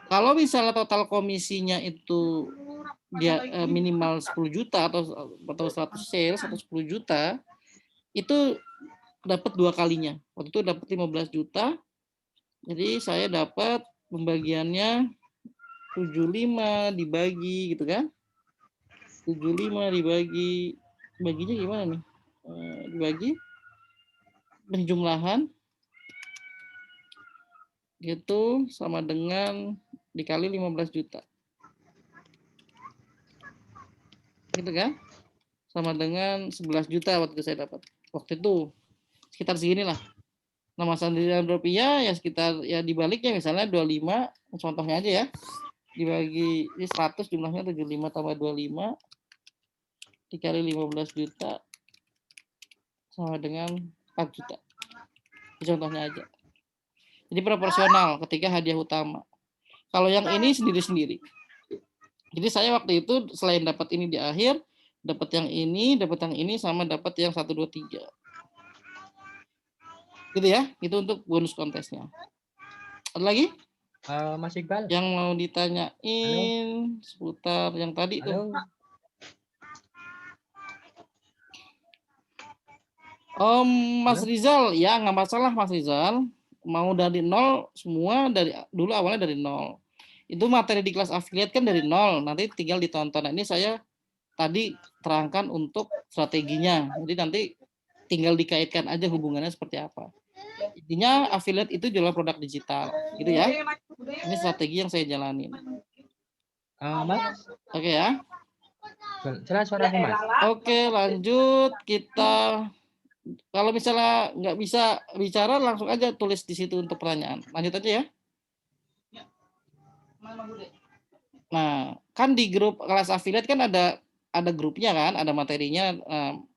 kalau misalnya total komisinya itu dia minimal 10 juta atau 100 sales atau 10 juta, itu dapat 2 kalinya. Waktu itu dapat 15 juta. Jadi saya dapat pembagiannya 75 dibagi gitu kan. 75 dibagi, baginya gimana nih? Dibagi penjumlahan gitu sama dengan dikali 15 juta. Gitu kan? Sama dengan 11 juta waktu itu saya dapat. Waktu itu sekitar segini lah. Nah, Mas Andrian Rupiah ya sekitar ya dibaliknya misalnya 25, contohnya aja ya. Dibagi 100 jumlahnya 75 tambah 25 dikali 15 juta sama dengan 4 juta. Ini contohnya aja. Jadi proporsional ketika hadiah utama. Kalau yang ini sendiri-sendiri. Jadi saya waktu itu selain dapat ini di akhir, dapat yang ini sama dapat yang 1 2 3. Gitu ya. Itu untuk bonus kontesnya. Ada lagi? Mas Iqbal. Yang mau ditanyain seputar yang tadi tuh. Mas Rizal, ya nggak masalah Mas Rizal. Mau dari nol semua dari dulu awalnya dari nol. Itu materi di kelas affiliate kan dari nol. Nanti tinggal ditonton. Nah, ini saya tadi terangkan untuk strateginya. Jadi nanti tinggal dikaitkan aja hubungannya seperti apa. Intinya affiliate itu jual produk digital, gitu ya. Ini strategi yang saya jalanin. Mas. Oke ya. Jelas suara Mas. Oke, lanjut kita. Kalau misalnya nggak bisa bicara, langsung aja tulis di situ untuk pertanyaan. Lanjut aja ya. Nah, kan di grup kelas affiliate kan ada grupnya kan, ada materinya.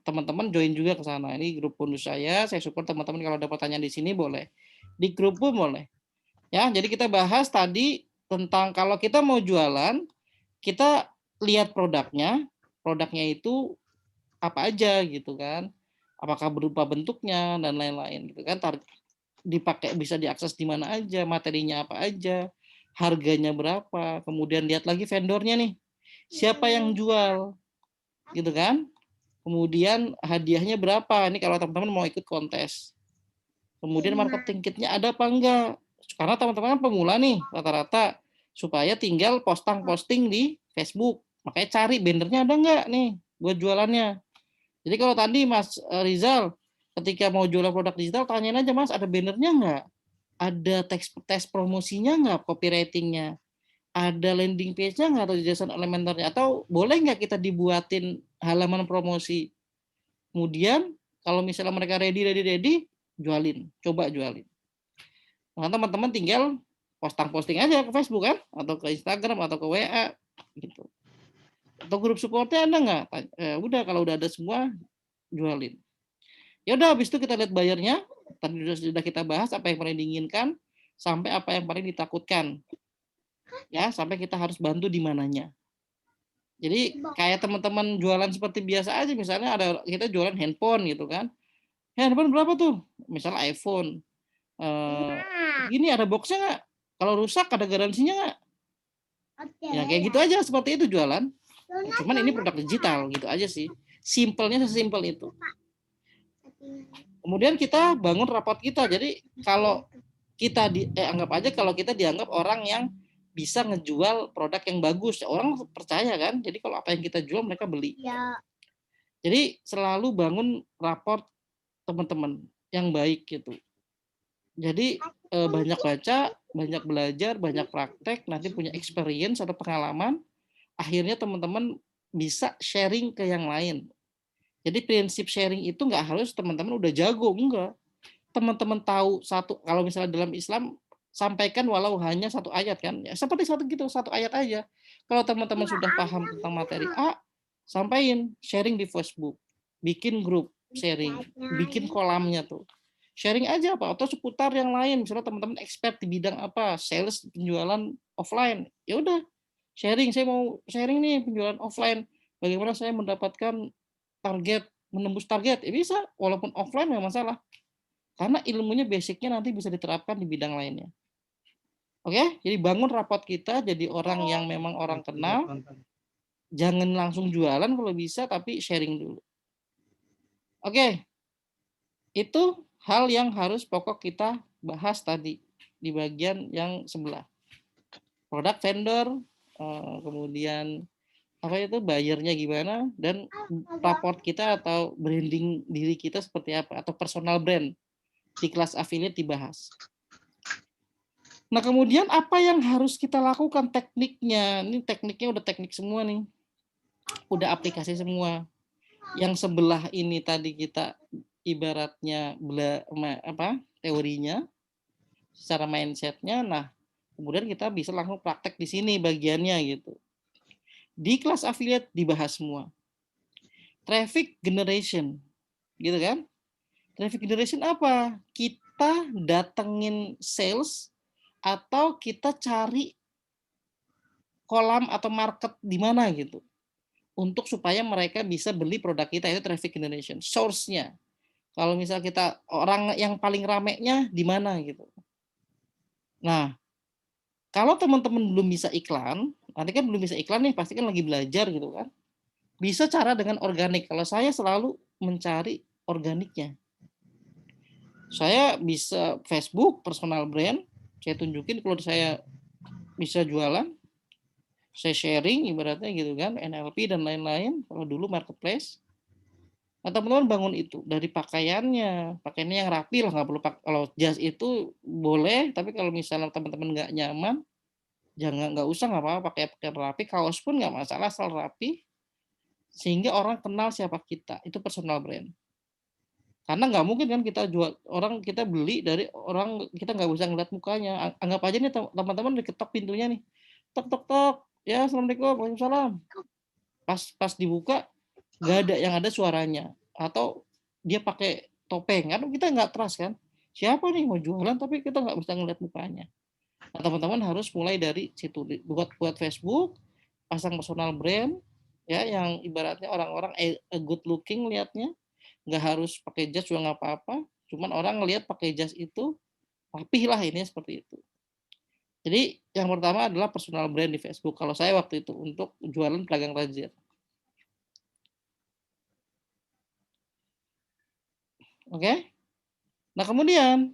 Teman-teman join juga ke sana. Ini grup bonus saya support teman-teman kalau ada pertanyaan di sini boleh. Di grup pun boleh. Ya, jadi kita bahas tadi tentang kalau kita mau jualan, kita lihat produknya itu apa aja gitu kan. Apakah berupa bentuknya dan lain-lain gitu kan. Dipakai bisa diakses di mana aja, materinya apa aja, harganya berapa, kemudian lihat lagi vendornya nih. Siapa yang jual? Gitu kan. Kemudian hadiahnya berapa? Ini kalau teman-teman mau ikut kontes. Kemudian marketing kitnya ada apa enggak? Karena teman-teman pemula nih rata-rata, supaya tinggal posting di Facebook. Makanya cari bannernya ada enggak nih buat jualannya. Jadi kalau tadi Mas Rizal ketika mau jualan produk digital, tanyain aja, Mas, ada bannernya enggak? Ada teks promosinya enggak, copywriting-nya? Ada landing page-nya enggak atau jelasan elementernya? Atau boleh enggak kita dibuatin halaman promosi? Kemudian kalau misalnya mereka ready, jualin, coba jualin. Nah, teman-teman tinggal posting aja ke Facebook kan, atau ke Instagram atau ke WA gitu. Atau grup supportnya ada nggak? Udah kalau udah ada semua jualin. Ya udah, habis itu kita lihat bayarnya. Tadi sudah kita bahas apa yang paling diinginkan sampai apa yang paling ditakutkan. Ya, sampai kita harus bantu di mananya. Jadi kayak teman-teman jualan seperti biasa aja, misalnya ada kita jualan handphone gitu kan. Handphone berapa tuh? Misalnya iPhone. Gini ada boxnya nggak? Kalau rusak ada garansinya nggak? Ya kayak gitu aja, seperti itu jualan. Cuman ini produk digital gitu aja sih. Simpelnya sesimpel itu. Kemudian kita bangun rapot kita. Jadi kalau kita anggap aja kalau kita dianggap orang yang bisa ngejual produk yang bagus, orang percaya kan. Jadi kalau apa yang kita jual mereka beli. Jadi selalu bangun raport teman-teman yang baik gitu. Jadi banyak baca, banyak belajar, banyak praktek, nanti punya experience atau pengalaman, akhirnya teman-teman bisa sharing ke yang lain. Jadi prinsip sharing itu nggak harus teman-teman udah jago, enggak. Teman-teman tahu kalau misalnya dalam Islam, sampaikan walau hanya satu ayat kan, ya seperti satu ayat aja. Kalau teman-teman sudah paham tentang materi A, sampaikan, sharing di Facebook, bikin grup sharing, bikin kolamnya tuh. Sharing aja apa atau seputar yang lain, misalnya teman-teman expert di bidang apa, sales, penjualan offline, ya udah sharing, saya mau sharing nih penjualan offline, bagaimana saya mendapatkan target, menembus target, ya bisa walaupun offline nggak masalah, karena ilmunya basicnya nanti bisa diterapkan di bidang lainnya. Oke, jadi bangun rapot kita jadi orang yang memang orang kenal, jangan langsung jualan kalau bisa, tapi sharing dulu. Oke, itu hal yang harus pokok kita bahas tadi di bagian yang sebelah. Produk vendor, kemudian apa itu bayarnya gimana, dan raport kita atau branding diri kita seperti apa, atau personal brand di kelas affiliate dibahas. Nah, kemudian apa yang harus kita lakukan tekniknya? Ini tekniknya udah teknik semua nih. Udah aplikasi semua. Yang sebelah ini tadi kita ibaratnya teorinya, secara mindsetnya. Nah, kemudian kita bisa langsung praktek di sini bagiannya gitu. Di kelas affiliate dibahas semua. Traffic generation, gitu kan? Traffic generation apa? Kita datengin sales atau kita cari kolam atau market di mana gitu, untuk supaya mereka bisa beli produk kita, itu traffic generation. Source-nya. Kalau misal kita orang yang paling ramenya di mana gitu. Nah, kalau teman-teman belum bisa iklan, nanti kan belum bisa iklan nih, pasti kan lagi belajar gitu kan. Bisa cara dengan organik. Kalau saya selalu mencari organiknya. Saya bisa Facebook, personal brand, saya tunjukin kalau saya bisa jualan, saya sharing ibaratnya gitu kan, NLP dan lain-lain, kalau dulu marketplace. Nah, teman-teman bangun itu dari pakaiannya yang rapi lah, nggak perlu kalau jas itu boleh, tapi kalau misalnya teman-teman nggak nyaman, nggak usah, nggak apa-apa pakai pakaian rapi, kaos pun nggak masalah asal rapi, sehingga orang kenal siapa kita, itu personal brand. Karena nggak mungkin kan kita jual orang, kita beli dari orang kita nggak bisa ngeliat mukanya. Anggap aja nih teman-teman diketok pintunya nih, tok tok tok, ya assalamualaikum, waalaikumsalam. Pas dibuka nggak ada, yang ada suaranya, atau dia pakai topeng, kan kita nggak trust kan, siapa nih mau jualan tapi kita nggak bisa ngeliat mukanya. Nah, teman-teman harus mulai dari situ, buat Facebook, pasang personal brand, ya, yang ibaratnya orang-orang good looking lihatnya, nggak harus pakai jas juga nggak apa-apa, cuman orang ngelihat pakai jas itu rapih lah, ini seperti itu. Jadi yang pertama adalah personal brand di Facebook. Kalau saya waktu itu untuk jualan pedagang tajir. Oke? Nah kemudian,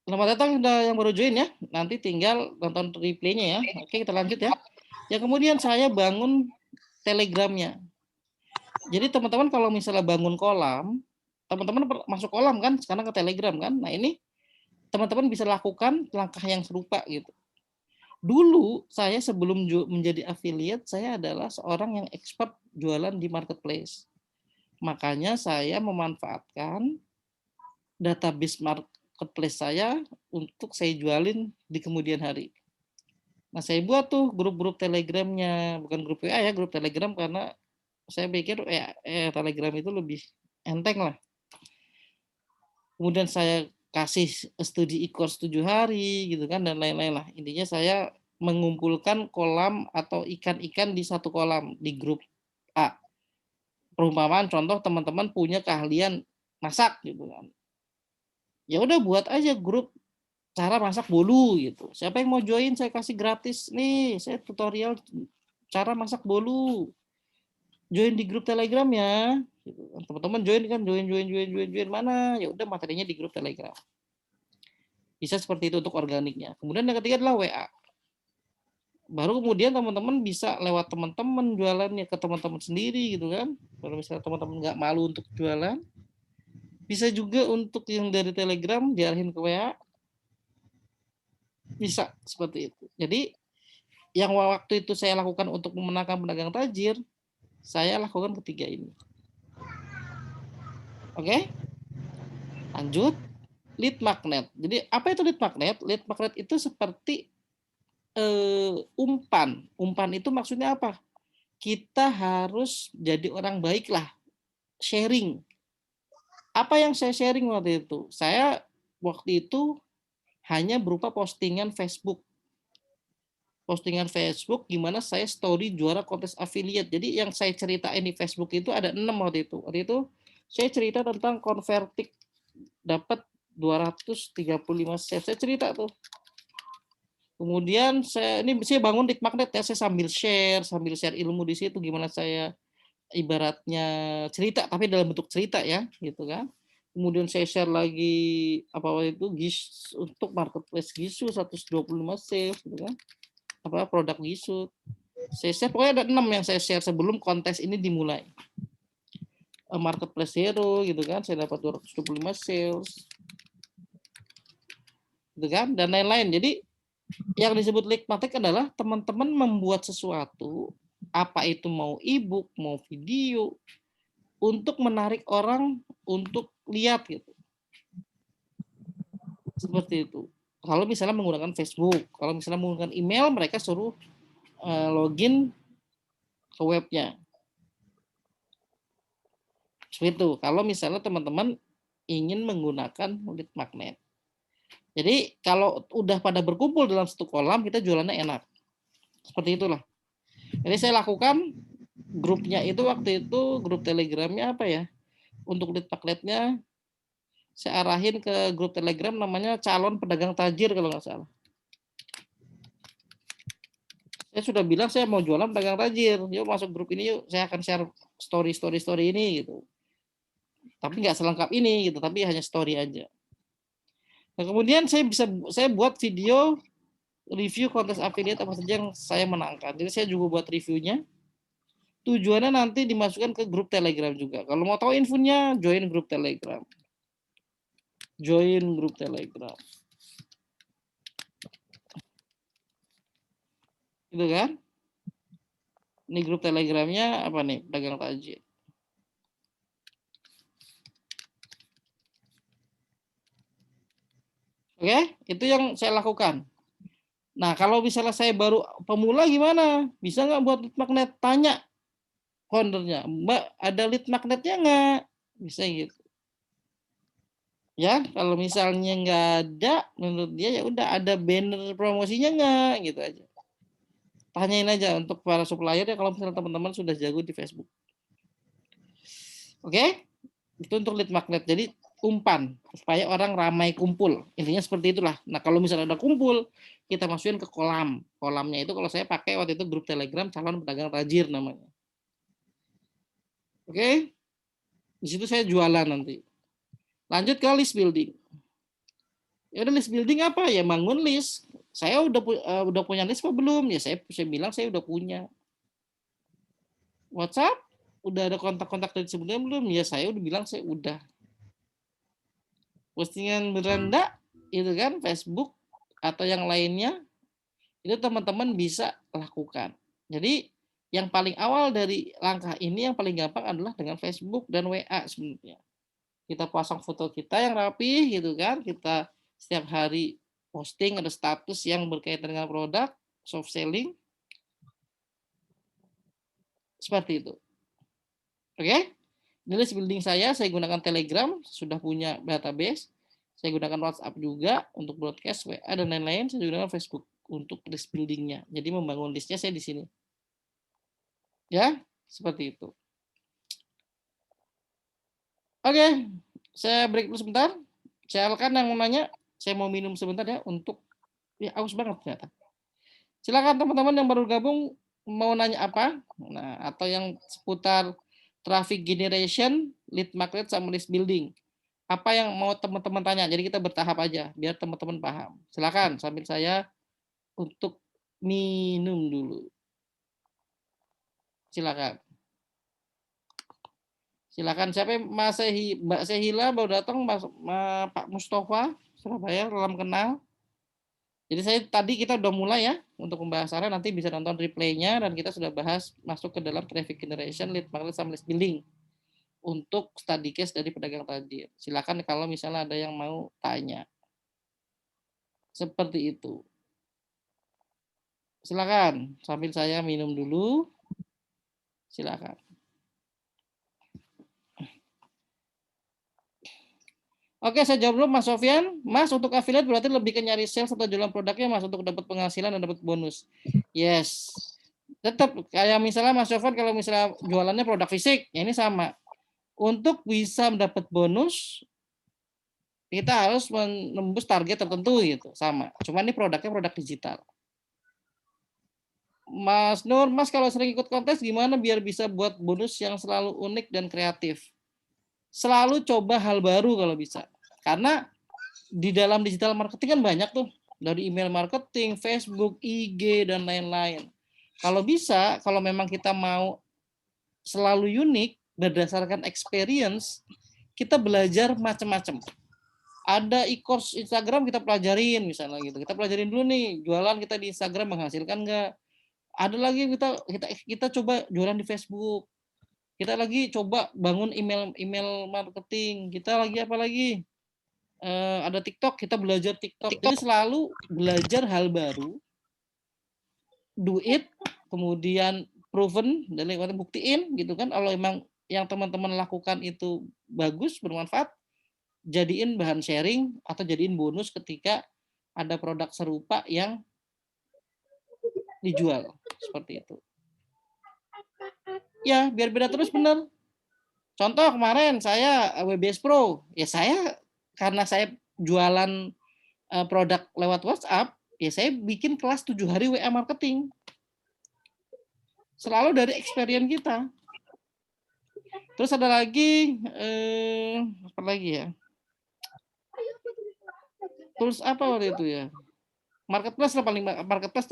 selamat datang yang baru join ya. Nanti tinggal nonton replaynya ya. Oke, kita lanjut ya. Ya kemudian saya bangun Telegramnya. Jadi teman-teman kalau misalnya bangun kolam, teman-teman masuk kolam kan, sekarang ke Telegram kan. Nah ini teman-teman bisa lakukan langkah yang serupa gitu. Dulu saya sebelum menjadi affiliate, saya adalah seorang yang expert jualan di marketplace. Makanya saya memanfaatkan database marketplace saya untuk saya jualin di kemudian hari. Nah, saya buat tuh grup-grup Telegramnya, bukan grup WA ya, grup Telegram, karena saya pikir Telegram itu lebih enteng lah. Kemudian saya kasih studi e-course 7 hari gitu kan, dan lain-lain lah. Intinya saya mengumpulkan kolam atau ikan-ikan di satu kolam di grup A. Perumpamaan contoh teman-teman punya keahlian masak gitu kan. Ya udah buat aja grup cara masak bolu gitu. Siapa yang mau join saya kasih gratis nih, saya tutorial cara masak bolu. Join di grup Telegram ya. Gitu. Teman-teman join kan, join mana? Ya udah materinya di grup Telegram. Bisa seperti itu untuk organiknya. Kemudian yang ketiga adalah WA. Baru kemudian teman-teman bisa lewat teman-teman jualannya ke teman-teman sendiri gitu kan. Kalau misalnya teman-teman nggak malu untuk jualan, bisa juga untuk yang dari Telegram diarahin ke WA. Bisa seperti itu. Jadi yang waktu itu saya lakukan untuk memenangkan pedagang tajir, saya lakukan ketiga ini. Oke? Lanjut. Lead magnet. Jadi apa itu lead magnet? Lead magnet itu seperti umpan. Umpan itu maksudnya apa? Kita harus jadi orang baik lah. Sharing. Apa yang saya sharing waktu itu? Saya waktu itu hanya berupa postingan Facebook. Postingan Facebook gimana saya story juara kontes affiliate. Jadi yang saya ceritain di Facebook itu ada 6 waktu itu. Waktu itu saya cerita tentang convertik dapat 235 save. Saya cerita tuh. Kemudian saya bangun lead magnet ya, saya sambil share ilmu di situ gimana saya ibaratnya cerita tapi dalam bentuk cerita ya, gitu kan. Kemudian saya share lagi apa waktu itu untuk marketplace Gisu 125 save gitu kan. Apa produk Gisu. Saya share pokoknya ada 6 yang saya share sebelum kontes ini dimulai. Marketplace Hero gitu kan, saya dapat 225 sales. Gitu kan, dan lain-lain. Jadi yang disebut lead magnet adalah teman-teman membuat sesuatu, apa itu mau e-book, mau video, untuk menarik orang untuk lihat gitu. Seperti itu. Kalau misalnya menggunakan Facebook, kalau misalnya menggunakan email, mereka suruh login ke webnya. Seperti itu. Kalau misalnya teman-teman ingin menggunakan lead magnet. Jadi kalau udah pada berkumpul dalam satu kolam, kita jualannya enak. Seperti itulah. Jadi saya lakukan grupnya itu waktu itu, grup Telegramnya apa ya? Untuk lead magnetnya saya arahin ke grup Telegram namanya calon pedagang tajir kalau nggak salah. Saya sudah bilang saya mau jualan pedagang tajir. Yuk masuk grup ini yuk, saya akan share story ini gitu. Tapi nggak selengkap ini gitu, tapi hanya story aja. Nah, kemudian saya buat video review kontes affiliate apa saja yang saya menangkan. Jadi saya juga buat reviewnya. Tujuannya nanti dimasukkan ke grup Telegram juga. Kalau mau tahu infonya, join grup Telegram. Join grup Telegram. Gitu kan? Ini grup Telegramnya apa nih? Pedagang tajir. Oke, itu yang saya lakukan. Nah, kalau misalnya saya baru pemula gimana? Bisa nggak buat lead magnet? Tanya foundernya, Mbak, ada lead magnetnya nggak? Bisa gitu. Ya, kalau misalnya nggak ada, menurut dia ya udah ada banner promosinya nggak gitu aja. Tanyain aja untuk para supplier ya kalau misalnya teman-teman sudah jago di Facebook. Oke? Itu untuk lead magnet. Jadi umpan supaya orang ramai kumpul. Intinya seperti itulah. Nah, kalau misalnya ada kumpul, kita masukin ke kolam. Kolamnya itu kalau saya pakai waktu itu grup Telegram calon pedagang tajir namanya. Oke? Di situ saya jualan nanti. Lanjut ke list building. Ya udah list building apa? Ya bangun list. Saya udah punya list apa belum? Ya saya bilang saya udah punya. WhatsApp udah ada kontak-kontak dari sebelumnya belum? Ya saya udah bilang saya udah. Postingan beranda itu kan Facebook atau yang lainnya itu teman-teman bisa lakukan. Jadi yang paling awal dari langkah ini yang paling gampang adalah dengan Facebook dan WA sebenarnya. Kita pasang foto kita yang rapi gitu kan, kita setiap hari posting ada status yang berkaitan dengan produk, soft selling, seperti itu. Oke? Ini list building saya gunakan Telegram, sudah punya database. Saya gunakan WhatsApp juga untuk broadcast, WA dan lain-lain. Saya gunakan Facebook untuk list buildingnya. Jadi membangun listnya saya di sini. Ya, seperti itu. Oke, saya break dulu sebentar. Saya akan yang mau nanya, saya mau minum sebentar ya untuk ya aus banget ternyata. Silakan teman-teman yang baru gabung mau nanya apa? Nah, atau yang seputar traffic generation, lead magnet sama list building. Apa yang mau teman-teman tanya? Jadi kita bertahap aja biar teman-teman paham. Silakan sambil saya untuk minum dulu. Silakan. Silakan siapa yang Mbak Sehila baru datang, Pak Mustafa Surabaya, salam kenal. Jadi tadi kita udah mulai ya untuk pembahasannya, nanti bisa nonton replaynya dan kita sudah bahas masuk ke dalam traffic generation, lead magnet sama list building untuk study case dari pedagang tajir. Silakan kalau misalnya ada yang mau tanya. Seperti itu. Silakan sambil saya minum dulu. Silakan. Oke, saya jawab dulu Mas Sofyan. Mas, untuk affiliate berarti lebih ke nyari sales atau jualan produknya Mas untuk dapat penghasilan dan dapat bonus. Yes. Tetap kayak misalnya Mas Sofyan kalau misalnya jualannya produk fisik, ya ini sama. Untuk bisa mendapat bonus, kita harus menembus target tertentu gitu, sama. Cuma ini produknya produk digital. Mas Nur, Mas kalau sering ikut kontes gimana biar bisa buat bonus yang selalu unik dan kreatif? Selalu coba hal baru kalau bisa. Karena di dalam digital marketing kan banyak tuh, dari email marketing, Facebook, IG, dan lain-lain. Kalau bisa, kalau memang kita mau selalu unik berdasarkan experience, kita belajar macam-macam. Ada e-course Instagram kita pelajarin misalnya gitu. Kita pelajarin dulu nih, jualan kita di Instagram menghasilkan nggak? Ada lagi kita coba jualan di Facebook. Kita lagi coba bangun email marketing. Kita lagi apa lagi? Ada TikTok, kita belajar TikTok. Jadi selalu belajar hal baru, do it, kemudian proven, dan buktiin gitu kan. Kalau emang yang teman-teman lakukan itu bagus, bermanfaat, jadiin bahan sharing atau jadiin bonus ketika ada produk serupa yang dijual. Seperti itu. Ya, biar beda terus benar. Contoh kemarin saya WBS Pro, ya saya karena saya jualan produk lewat WhatsApp, ya saya bikin kelas 7 hari WA marketing. Selalu dari experience kita. Terus ada lagi, apa lagi ya? Tools apa waktu itu ya? Marketplace itu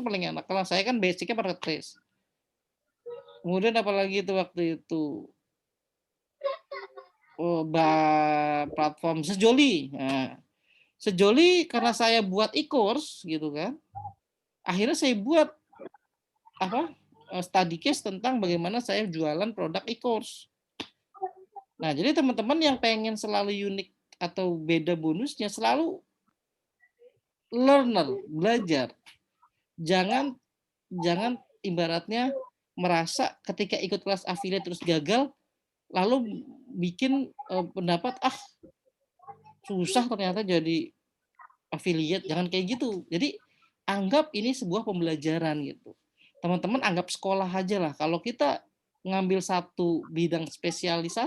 paling enak. Kalau saya kan basicnya marketplace. Kemudian apa lagi itu waktu itu? Oh, platform Sejoli. Nah, Sejoli karena saya buat e-course gitu kan. Akhirnya saya buat apa? Study case tentang bagaimana saya jualan produk e-course. Nah, jadi teman-teman yang pengen selalu unik atau beda bonusnya selalu learner, belajar. Jangan ibaratnya merasa ketika ikut kelas affiliate terus gagal lalu bikin pendapat susah ternyata jadi affiliate, jangan kayak gitu. Jadi anggap ini sebuah pembelajaran gitu. Teman-teman anggap sekolah aja lah. Kalau kita ngambil satu bidang spesialis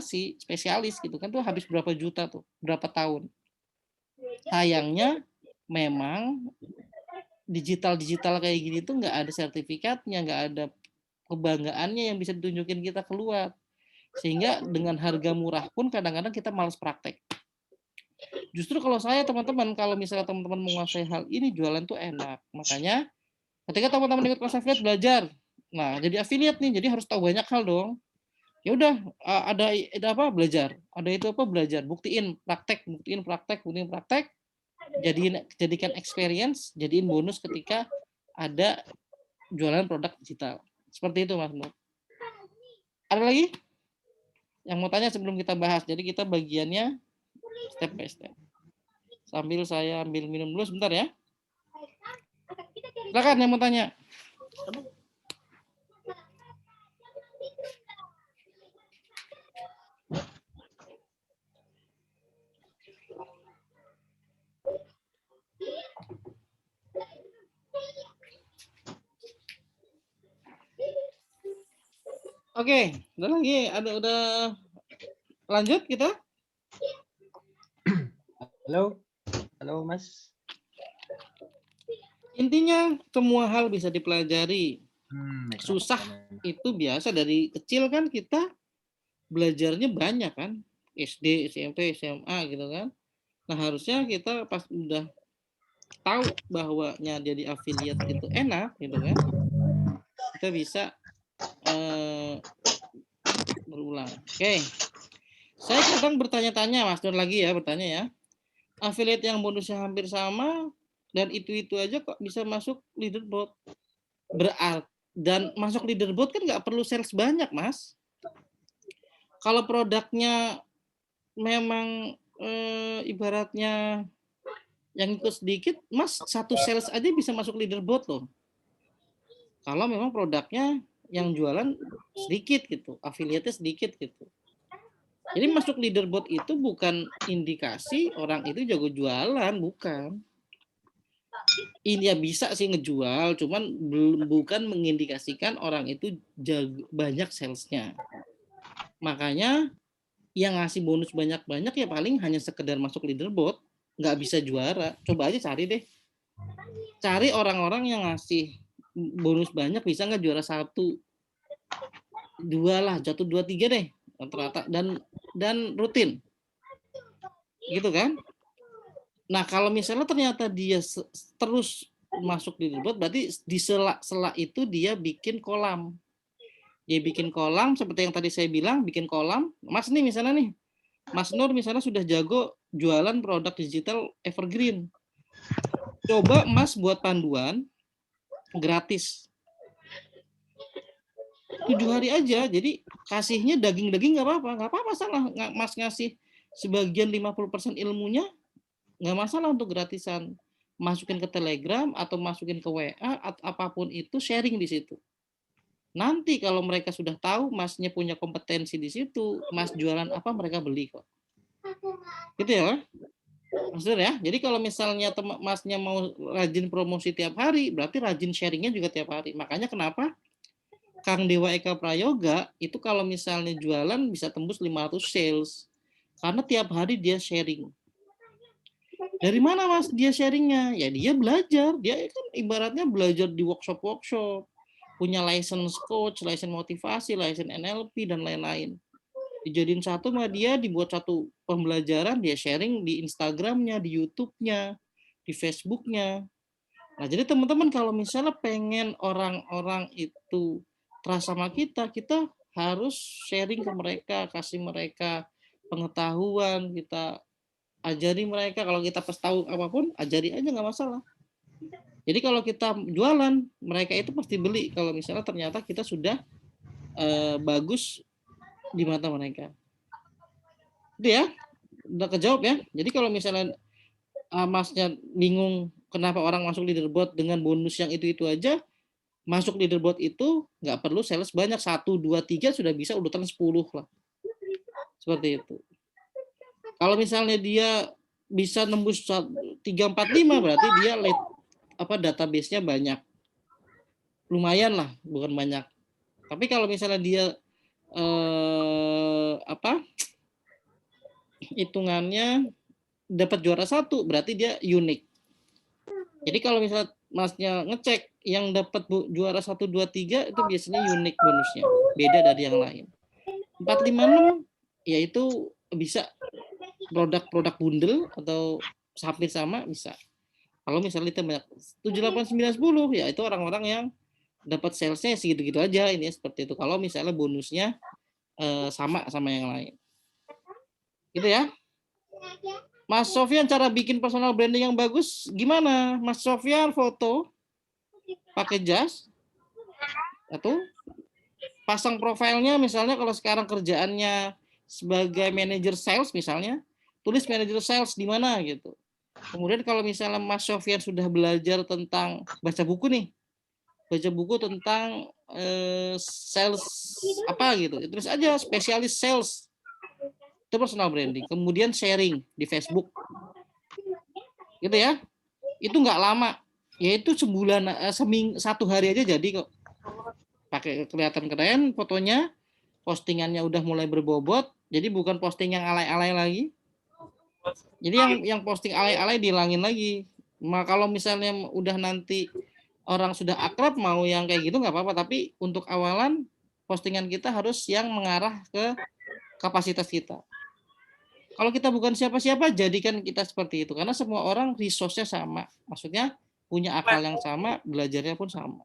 gitu kan tuh habis berapa juta tuh, berapa tahun. Sayangnya memang digital kayak gini tuh nggak ada sertifikatnya, nggak ada kebanggaannya yang bisa ditunjukin kita keluar. Sehingga dengan harga murah pun kadang-kadang kita malas praktek. Justru kalau saya teman-teman, kalau misalnya teman-teman menguasai hal ini, jualan tuh enak. Makanya ketika teman-teman ikut kelas affiliate belajar, nah jadi affiliate nih, jadi harus tahu banyak hal dong. Ya udah ada apa belajar, ada itu apa belajar, buktiin praktek, jadikan experience, jadiin bonus ketika ada jualan produk digital. Seperti itu Mas Nur. Ada lagi yang mau tanya sebelum kita bahas? Jadi kita bagiannya step by step. Sambil saya ambil minum dulu sebentar ya. Silakan yang mau tanya. Oke, udah lagi, udah lanjut kita. Halo Mas. Intinya semua hal bisa dipelajari. Susah itu biasa dari kecil kan kita belajarnya banyak kan, SD, SMP, SMA gitu kan. Nah harusnya kita pas udah tahu bahwanya jadi affiliate itu enak gitu kan, kita bisa berulang. Oke, saya kadang bertanya-tanya Mas Nur lagi ya, bertanya ya, affiliate yang bonusnya hampir sama dan itu aja kok bisa masuk leaderboard, berarti dan masuk leaderboard kan nggak perlu sales banyak Mas. Kalau produknya memang ibaratnya yang ikut sedikit, Mas satu sales aja bisa masuk leaderboard loh. Kalau memang produknya yang jualan sedikit gitu, affiliate-nya sedikit gitu. Jadi masuk leaderboard itu bukan indikasi orang itu jago jualan, bukan. Ini ya bisa sih ngejual, cuman bukan mengindikasikan orang itu jago, banyak salesnya. Makanya yang ngasih bonus banyak-banyak ya paling hanya sekedar masuk leaderboard, nggak bisa juara. Coba aja cari deh. Cari orang-orang yang ngasih bonus banyak bisa nggak juara 1, 2 lah, jatuh 2, 3 deh rata-rata dan rutin. Gitu kan? Nah, kalau misalnya ternyata dia terus masuk di leaderboard, berarti di sela-sela itu dia bikin kolam. Dia bikin kolam seperti yang tadi saya bilang, bikin kolam. Mas nih misalnya nih, Mas Nur misalnya sudah jago jualan produk digital evergreen. Coba Mas buat panduan gratis. 7 hari aja, jadi kasihnya daging-daging nggak apa-apa masalah. Mas ngasih sebagian 50% ilmunya, nggak masalah untuk gratisan. Masukin ke Telegram atau masukin ke WA atau apapun itu, sharing di situ. Nanti kalau mereka sudah tahu Masnya punya kompetensi di situ, Mas jualan apa mereka beli kok. Gitu ya, Maksudnya ya. Jadi kalau misalnya Masnya mau rajin promosi tiap hari, berarti rajin sharingnya juga tiap hari. Makanya kenapa Kang Dewa Eka Prayoga itu kalau misalnya jualan bisa tembus 500 sales. Karena tiap hari dia sharing. Dari mana Mas dia sharingnya? Ya dia belajar. Dia kan ibaratnya belajar di workshop-workshop. Punya license coach, license motivasi, license NLP, dan lain-lain. Dijadiin satu sama dia, dibuat satu pembelajaran, dia sharing di Instagramnya, di YouTube-nya, di Facebook-nya. Nah, jadi teman-teman kalau misalnya pengen orang-orang itu trust sama kita harus sharing ke mereka, kasih mereka pengetahuan, kita ajari mereka. Kalau kita pas tahu apapun, ajari aja nggak masalah. Jadi kalau kita jualan, mereka itu pasti beli kalau misalnya ternyata kita sudah bagus di mata mereka. Itu ya, udah kejawab ya. Jadi kalau misalnya Masnya bingung kenapa orang masuk leaderboard dengan bonus yang itu aja, masuk leaderboard itu nggak perlu sales banyak, 1, 2, 3 sudah bisa urutan 10 lah. Seperti itu. Kalau misalnya dia bisa nembus 345 berarti dia database-nya banyak. Lumayan lah, bukan banyak. Tapi kalau misalnya dia hitungannya dapat juara 1 berarti dia unik. Jadi kalau misalnya Masnya ngecek yang dapat juara 1, 2, 3 itu biasanya unik bonusnya, beda dari yang lain. 456 yaitu bisa produk-produk bundle atau hampir sama bisa. Kalau misalnya kita banyak 7, 8, 9, 10 ya itu orang-orang yang dapat salesnya segitu-gitu aja ini seperti itu. Kalau misalnya bonusnya sama yang lain. Gitu ya. Mas Sofyan, cara bikin personal branding yang bagus gimana? Mas Sofyan foto pakai jas atau pasang profilnya, misalnya kalau sekarang kerjaannya sebagai manajer sales misalnya, tulis manajer sales di mana gitu. Kemudian kalau misalnya Mas Sofyan sudah belajar tentang baca buku nih, baca buku tentang sales apa gitu, terus aja spesialis sales, itu personal branding. Kemudian sharing di Facebook gitu ya, itu nggak lama, yaitu sebulan, satu hari aja jadi kok. Pakai kelihatan keren fotonya, postingannya udah mulai berbobot, jadi bukan posting yang alay-alay lagi. Jadi yang posting alay-alay dihilangin lagi. Kalau misalnya udah nanti orang sudah akrab mau yang kayak gitu nggak apa-apa, tapi untuk awalan postingan kita harus yang mengarah ke kapasitas kita. Kalau kita bukan siapa-siapa, jadikan kita seperti itu. Karena semua orang resource-nya sama. Maksudnya punya akal yang sama, belajarnya pun sama.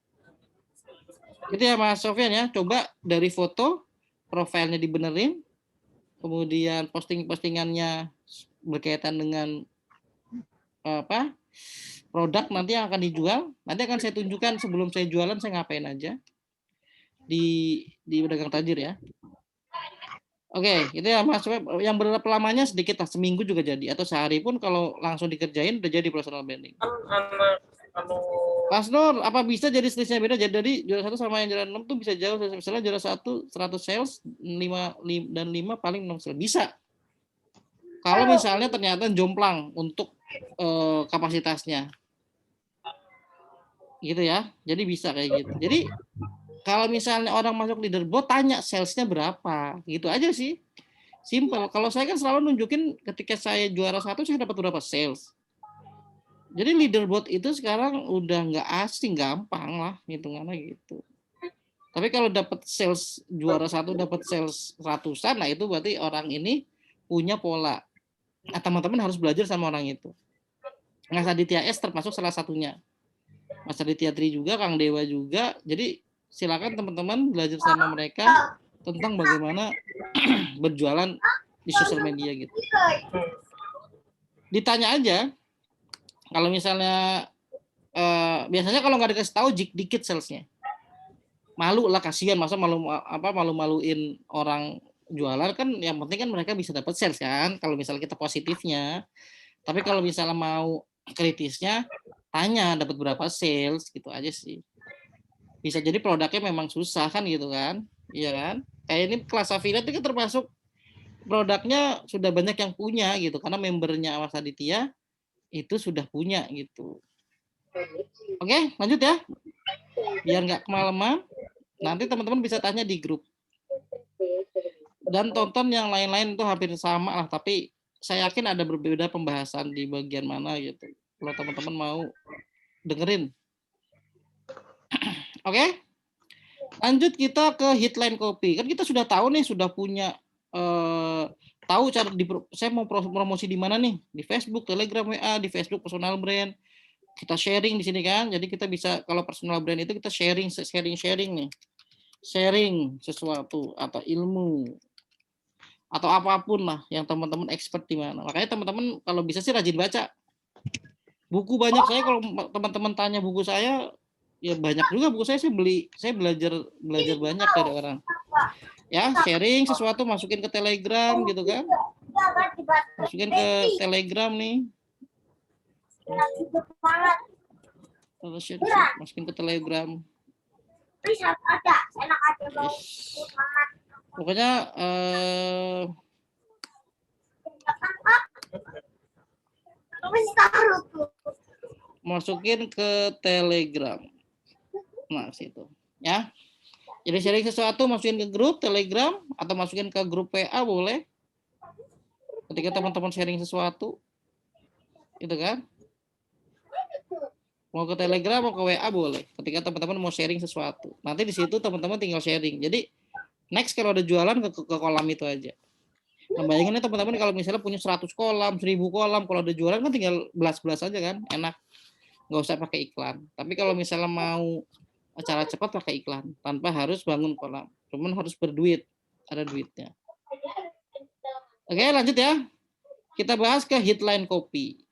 Gitu ya Mas Sofyan ya. Coba dari foto, profilnya dibenerin, kemudian postingannya berkaitan dengan produk nanti yang akan dijual. Nanti akan saya tunjukkan sebelum saya jualan saya ngapain aja di pedagang tajir ya. Oke, itu ya Mas. Yang berapa lamanya sedikit lah, seminggu juga jadi, atau sehari pun kalau langsung dikerjain udah jadi personal branding. Mas Nur, apa bisa jadi selisihnya beda? Jadi juara 1 sama yang juara 6 tuh bisa jauh. Misalnya juara 1 100 sales, 5 paling 6 sales. Bisa. Kalau misalnya ternyata jomplang untuk kapasitasnya. Gitu ya. Jadi bisa kayak gitu. Jadi kalau misalnya orang masuk leaderboard, tanya salesnya berapa, gitu aja sih, simple. Kalau saya kan selalu nunjukin ketika saya juara 1 saya dapat berapa sales. Jadi leaderboard itu sekarang udah nggak asing, gampang lah hitungannya gitu. Tapi kalau dapat sales juara 1 dapat sales ratusan, nah itu berarti orang ini punya pola. Nah, teman-teman harus belajar sama orang itu. Mas Aditya S termasuk salah satunya. Mas Aditya Tri juga, Kang Dewa juga. Jadi silakan teman-teman belajar sama mereka tentang bagaimana berjualan di sosial media gitu. Ditanya aja, kalau misalnya biasanya kalau nggak dikasih tahu dikit salesnya, malu lah, kasihan, masa malu-maluin orang jualan kan. Yang penting kan mereka bisa dapat sales kan, kalau misalnya kita positifnya. Tapi kalau misalnya mau kritisnya, tanya dapat berapa sales gitu aja sih. Bisa jadi produknya memang susah kan gitu kan, iya kan? Kayak ini kelas affiliate itu termasuk produknya sudah banyak yang punya gitu, karena membernya Mas Aditya itu sudah punya gitu. Oke, lanjut ya, biar nggak kemalaman. Nanti teman-teman bisa tanya di grup dan tonton yang lain-lain itu hampir sama lah, tapi saya yakin ada berbeda pembahasan di bagian mana gitu. Kalau teman-teman mau dengerin. Oke? Lanjut kita ke Hitline Copy. Kan kita sudah tahu nih, sudah punya tahu cara saya mau promosi di mana nih? Di Facebook, Telegram, WA, di Facebook personal brand. Kita sharing di sini kan. Jadi kita bisa, kalau personal brand itu kita sharing nih. Sharing sesuatu atau ilmu atau apapun lah yang teman-teman expert di mana. Makanya teman-teman kalau bisa sih rajin baca. Buku banyak saya, kalau teman-teman tanya buku saya, ya banyak juga buku saya beli. Saya belajar banyak dari orang. Ya, sharing sesuatu, masukin ke Telegram gitu kan. Masukin ke Telegram nih. Masukin ke Telegram. Pokoknya Masukin ke Telegram. Nah, situ. Ya. Jadi sharing sesuatu masukin ke grup Telegram atau masukin ke grup WA boleh. Ketika teman-teman sharing sesuatu. Gitu kan? Mau ke Telegram mau ke WA boleh. Ketika teman-teman mau sharing sesuatu. Nanti di situ teman-teman tinggal sharing. Jadi next kalau ada jualan ke kolam itu aja. Nah, bayangin ya teman-teman kalau misalnya punya 100 kolam, 1000 kolam, kalau ada jualan kan tinggal belas-belas aja kan, enak. Nggak usah pakai iklan. Tapi kalau misalnya mau cara cepat pakai iklan, tanpa harus bangun kolam. Cuman harus berduit, ada duitnya. Oke, lanjut ya. Kita bahas ke headline copy.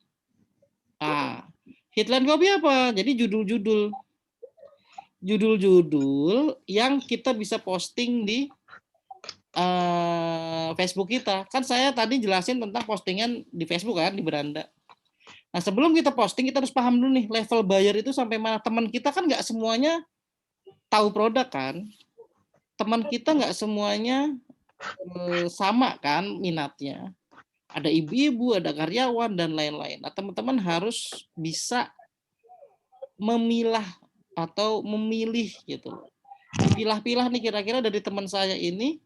Nah, headline copy apa? Jadi judul-judul. Judul-judul yang kita bisa posting di Facebook kita. Kan saya tadi jelasin tentang postingan di Facebook kan, di beranda. Nah, sebelum kita posting, kita harus paham dulu nih, level buyer itu sampai mana. Teman kita kan nggak semuanya tahu produk kan. Teman kita nggak semuanya sama kan minatnya. Ada ibu-ibu, ada karyawan, dan lain-lain. Nah, teman-teman harus bisa memilah atau memilih gitu. Pilah-pilah nih kira-kira dari teman saya ini,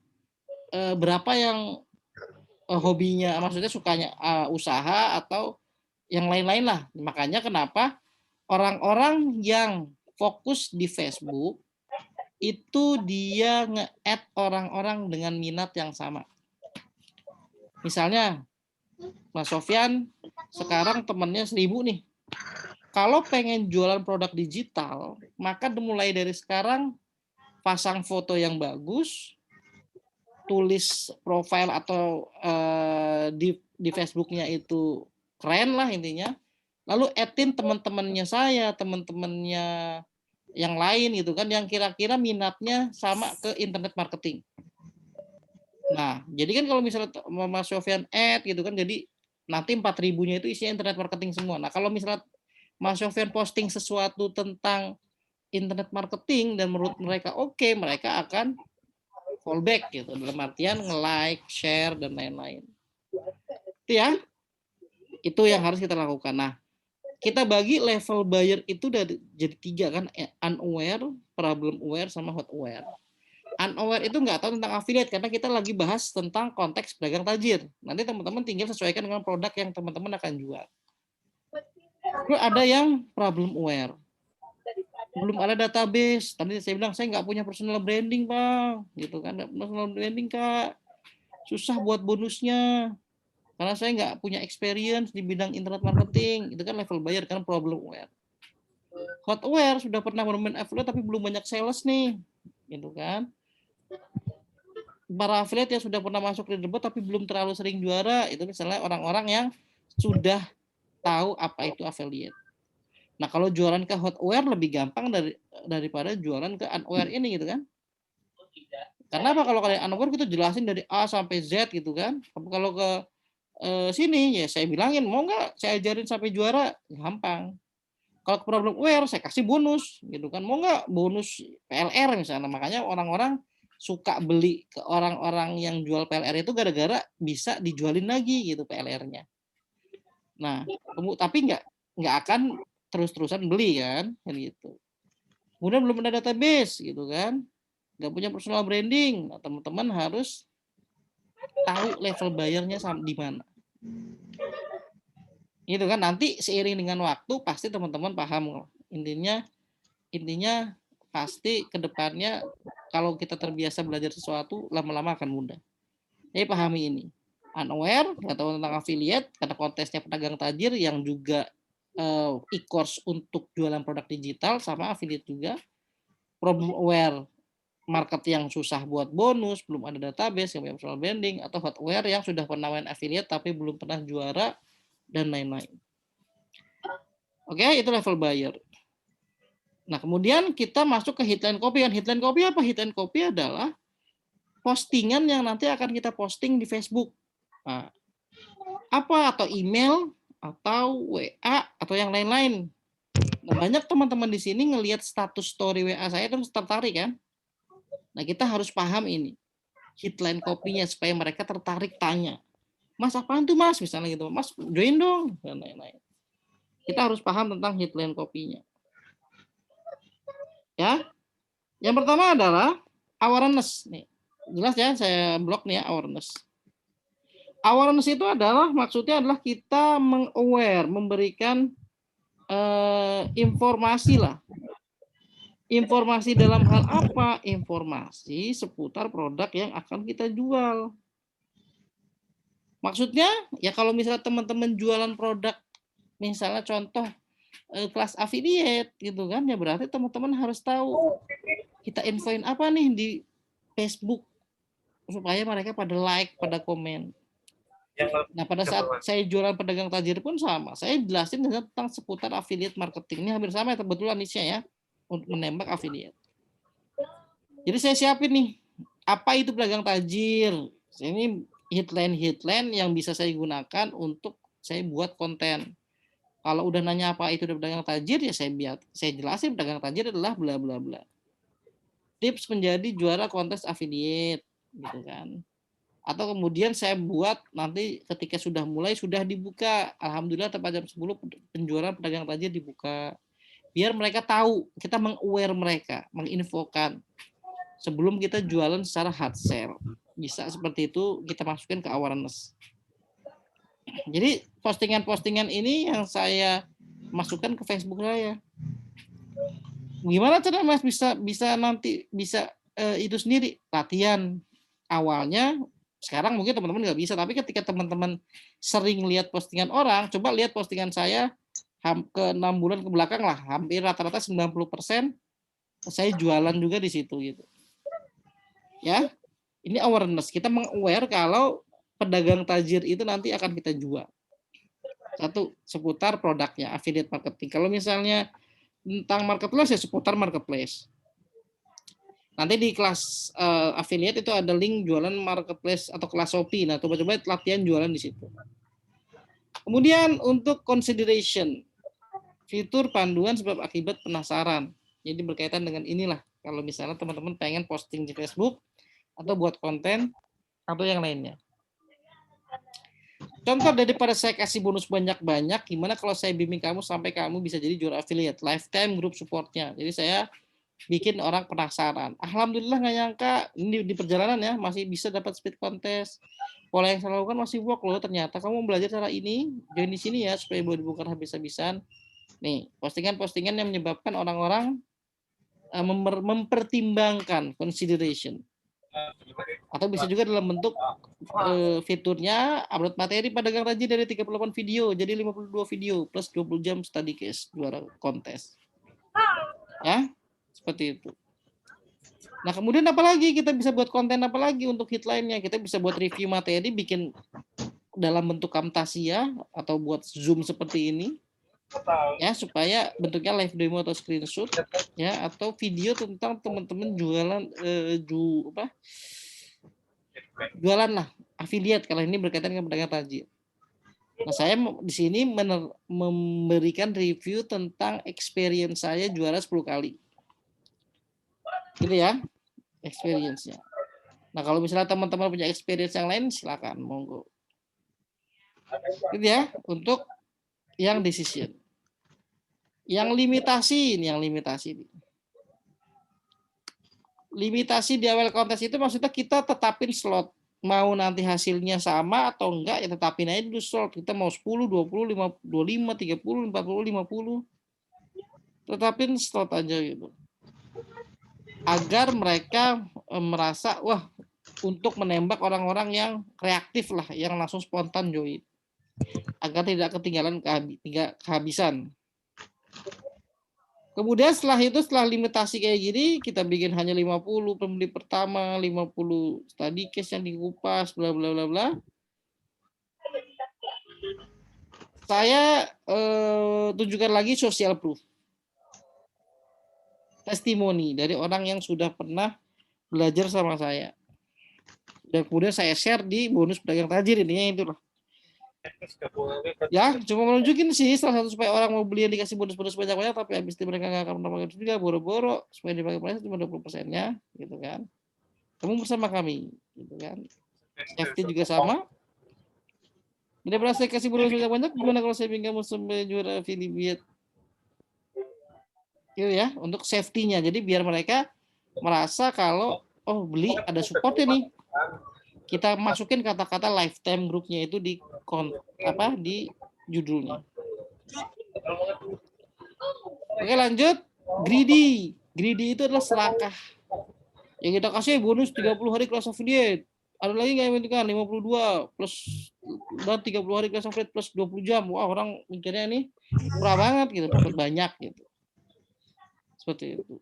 berapa yang hobinya, maksudnya sukanya usaha atau yang lain-lain lah. Makanya kenapa orang-orang yang fokus di Facebook itu dia nge-add orang-orang dengan minat yang sama. Misalnya Mas Sofyan sekarang temennya 1000 nih. Kalau pengen jualan produk digital, maka mulai dari sekarang pasang foto yang bagus, tulis profile atau di Facebooknya itu keren lah intinya. Lalu add-in teman-temannya saya, teman-temannya yang lain gitu kan, yang kira-kira minatnya sama ke internet marketing. Nah, jadi kan kalau misalnya Mas Sofyan add gitu kan, jadi nanti 4.000-nya itu isinya internet marketing semua. Nah, kalau misalnya Mas Sofyan posting sesuatu tentang internet marketing dan menurut mereka oke, mereka akan fallback gitu, dalam artian nge-like, share, dan lain-lain. Itu ya, itu yang harus kita lakukan. Nah, kita bagi level buyer itu jadi 3 kan, unaware, problem aware, sama hot aware. Unaware itu nggak tahu tentang affiliate karena kita lagi bahas tentang konteks pedagang tajir. Nanti teman-teman tinggal sesuaikan dengan produk yang teman-teman akan jual. Lalu ada yang problem aware. Belum ada database. Tadi saya bilang saya nggak punya personal branding, Bang. Gitu kan, personal branding, Kak. Susah buat bonusnya. Karena saya nggak punya experience di bidang internet marketing. Itu kan level buyer, kan problem aware. Hot aware sudah pernah bermain affiliate tapi belum banyak sales nih. Gitu kan. Para affiliate yang sudah pernah masuk di debut tapi belum terlalu sering juara, itu misalnya orang-orang yang sudah tahu apa itu affiliate. Nah, kalau jualan ke hot aware lebih gampang daripada jualan ke unaware ini gitu kan. Karena apa, kalau kalian unaware kita jelasin dari A sampai Z gitu kan. Kalau ke sini ya saya bilangin mau nggak saya ajarin sampai juara, gampang. Kalau ke problem aware saya kasih bonus gitu kan. Mau nggak bonus PLR misalnya. Makanya orang-orang suka beli ke orang-orang yang jual PLR itu gara-gara bisa dijualin lagi gitu PLR-nya. Nah, tapi nggak akan terus-terusan beli kan gitu. Kemudian belum ada database gitu kan, nggak punya personal branding. Nah, teman-teman harus tahu level bayarnya di mana. Gitu kan, nanti seiring dengan waktu pasti teman-teman paham. Intinya pasti ke depannya kalau kita terbiasa belajar sesuatu lama-lama akan mudah. Jadi pahami ini. Unaware, nggak tahu tentang affiliate karena kontesnya pedagang tajir yang juga e-course untuk jualan produk digital, sama affiliate juga. Problem aware, market yang susah buat bonus, belum ada database, yang punya personal branding, atau hot aware yang sudah pernah main affiliate tapi belum pernah juara, dan lain-lain. Oke, itu level buyer. Nah, kemudian kita masuk ke headline copy. Headline copy apa? Headline copy adalah postingan yang nanti akan kita posting di Facebook. Nah, apa, atau email, atau WA, atau yang lain-lain. Nah, banyak teman-teman di sini ngelihat status story WA saya terus tertarik kan. Nah, kita harus paham ini headline copy-nya supaya mereka tertarik tanya, Mas apaan tuh Mas, misalnya gitu, Mas join dong, dan lain-lain. kita harus paham tentang headline copy-nya. Ya. Yang pertama adalah awareness nih. Jelas ya, saya blok nih ya, awareness. Awareness itu adalah maksudnya adalah kita meng-aware, memberikan informasi lah. Informasi dalam hal apa? Informasi seputar produk yang akan kita jual. Maksudnya ya kalau misalnya teman-teman jualan produk, misalnya contoh kelas affiliate gitu kan, ya berarti teman-teman harus tahu kita infoin apa nih di Facebook supaya mereka pada like, pada komen. Nah, pada saat saya jualan pedagang tajir pun sama. Saya jelasin tentang seputar affiliate marketing. Ini hampir sama ya, kebetulan niche ya, untuk menembak affiliate. Jadi saya siapin nih, apa itu pedagang tajir. Ini headline yang bisa saya gunakan untuk saya buat konten. Kalau udah nanya apa itu pedagang tajir, ya saya jelasin pedagang tajir adalah bla bla bla. Tips menjadi juara kontes affiliate, gitu kan. Atau kemudian saya buat nanti ketika sudah mulai sudah dibuka, alhamdulillah tepat jam 10 penjualan pedagang tajir dibuka, biar mereka tahu, kita meng-aware mereka, menginfokan sebelum kita jualan secara hard sell. Bisa seperti itu kita masukin ke awareness. Jadi postingan-postingan ini yang saya masukkan ke Facebook saya. Gimana cara Mas bisa nanti bisa itu sendiri latihan awalnya. Sekarang mungkin teman-teman nggak bisa, tapi ketika teman-teman sering lihat postingan orang, coba lihat postingan saya ke 6 bulan ke belakang lah, hampir rata-rata 90% saya jualan juga di situ gitu. Ya, ini awareness, kita meng-aware kalau pedagang tajir itu nanti akan kita jual. Satu, seputar produknya, affiliate marketing. Kalau misalnya tentang marketplace ya seputar marketplace. Nanti di kelas affiliate itu ada link jualan marketplace atau kelas Shopee. Nah, coba-coba latihan jualan di situ. Kemudian untuk consideration, fitur panduan sebab akibat penasaran. Jadi berkaitan dengan inilah. Kalau misalnya teman-teman pengen posting di Facebook atau buat konten atau yang lainnya. Contoh daripada saya kasih bonus banyak-banyak, gimana kalau saya bimbing kamu sampai kamu bisa jadi juara affiliate, lifetime group supportnya. Jadi saya bikin orang penasaran. Alhamdulillah nggak nyangka ini di perjalanan ya masih bisa dapat speed contest. Pola yang saya lakukan masih work loh ternyata. Kamu belajar cara ini, join di sini ya supaya bukan habis-habisan. Nih, postingan-postingan yang menyebabkan orang-orang mempertimbangkan consideration. Atau bisa juga dalam bentuk fiturnya upload materi pedagang tajir dari 38 video jadi 52 video plus 20 jam study case juara kontes. Ya. Seperti itu. Nah, kemudian apa lagi kita bisa buat konten apa lagi untuk headline-nya? Kita bisa buat review materi, bikin dalam bentuk Camtasia atau buat Zoom seperti ini. Ya, supaya bentuknya live demo atau screenshot ya atau video tentang teman-teman jualan jualan lah, affiliate kalau ini berkaitan dengan pedagang tajir. Nah, saya di sini memberikan review tentang experience saya juara 10 kali. Gitu ya, experience-nya. Nah, kalau misalnya teman-teman punya experience yang lain, silakan, monggo. Gitu ya, untuk yang decision. Yang limitasi ini, limitasi di awal kontes itu maksudnya kita tetapin slot. Mau nanti hasilnya sama atau enggak, ya tetapin aja dulu slot. Kita mau 10, 20, 25, 30, 40, 50. Tetapin slot aja gitu. Agar mereka merasa wah untuk menembak orang-orang yang reaktif lah, yang langsung spontan join, agar tidak ketinggalan kehabisan. Kemudian setelah limitasi kayak gini, kita bikin hanya 50 pembeli pertama, 50 study case yang dikupas, bla bla bla bla. Saya tunjukkan lagi social proof. Testimoni dari orang yang sudah pernah belajar sama saya. Dan kemudian saya share di bonus pedagang tajir, intinya itulah. Ya, cuma menunjukin sih salah satu supaya orang mau beli yang dikasih bonus-bonus banyak-banyak, tapi habis itu mereka nggak akan pernah pakai juga, boro-boro supaya dipakai price cuma 20%-nya, gitu kan. Kamu bersama kami, gitu kan. Safety juga sama. Daripada saya kasih bonus banyak, gimana kalau saya bikin kamu sampai juara affiliate? Gitu ya, untuk safety-nya. Jadi biar mereka merasa kalau oh beli ada supportnya nih. Kita masukin kata-kata lifetime grupnya itu di di judulnya. Oke, lanjut. Greedy. Greedy itu adalah serakah. Yang kita kasih bonus 30 hari kelas affiliate. Ada lagi nggak yang menentukan 52 plus dan 30 hari kelas affiliate plus 20 jam. Wah, orang mikirnya ini murah banget gitu, dapat banyak gitu. Seperti itu.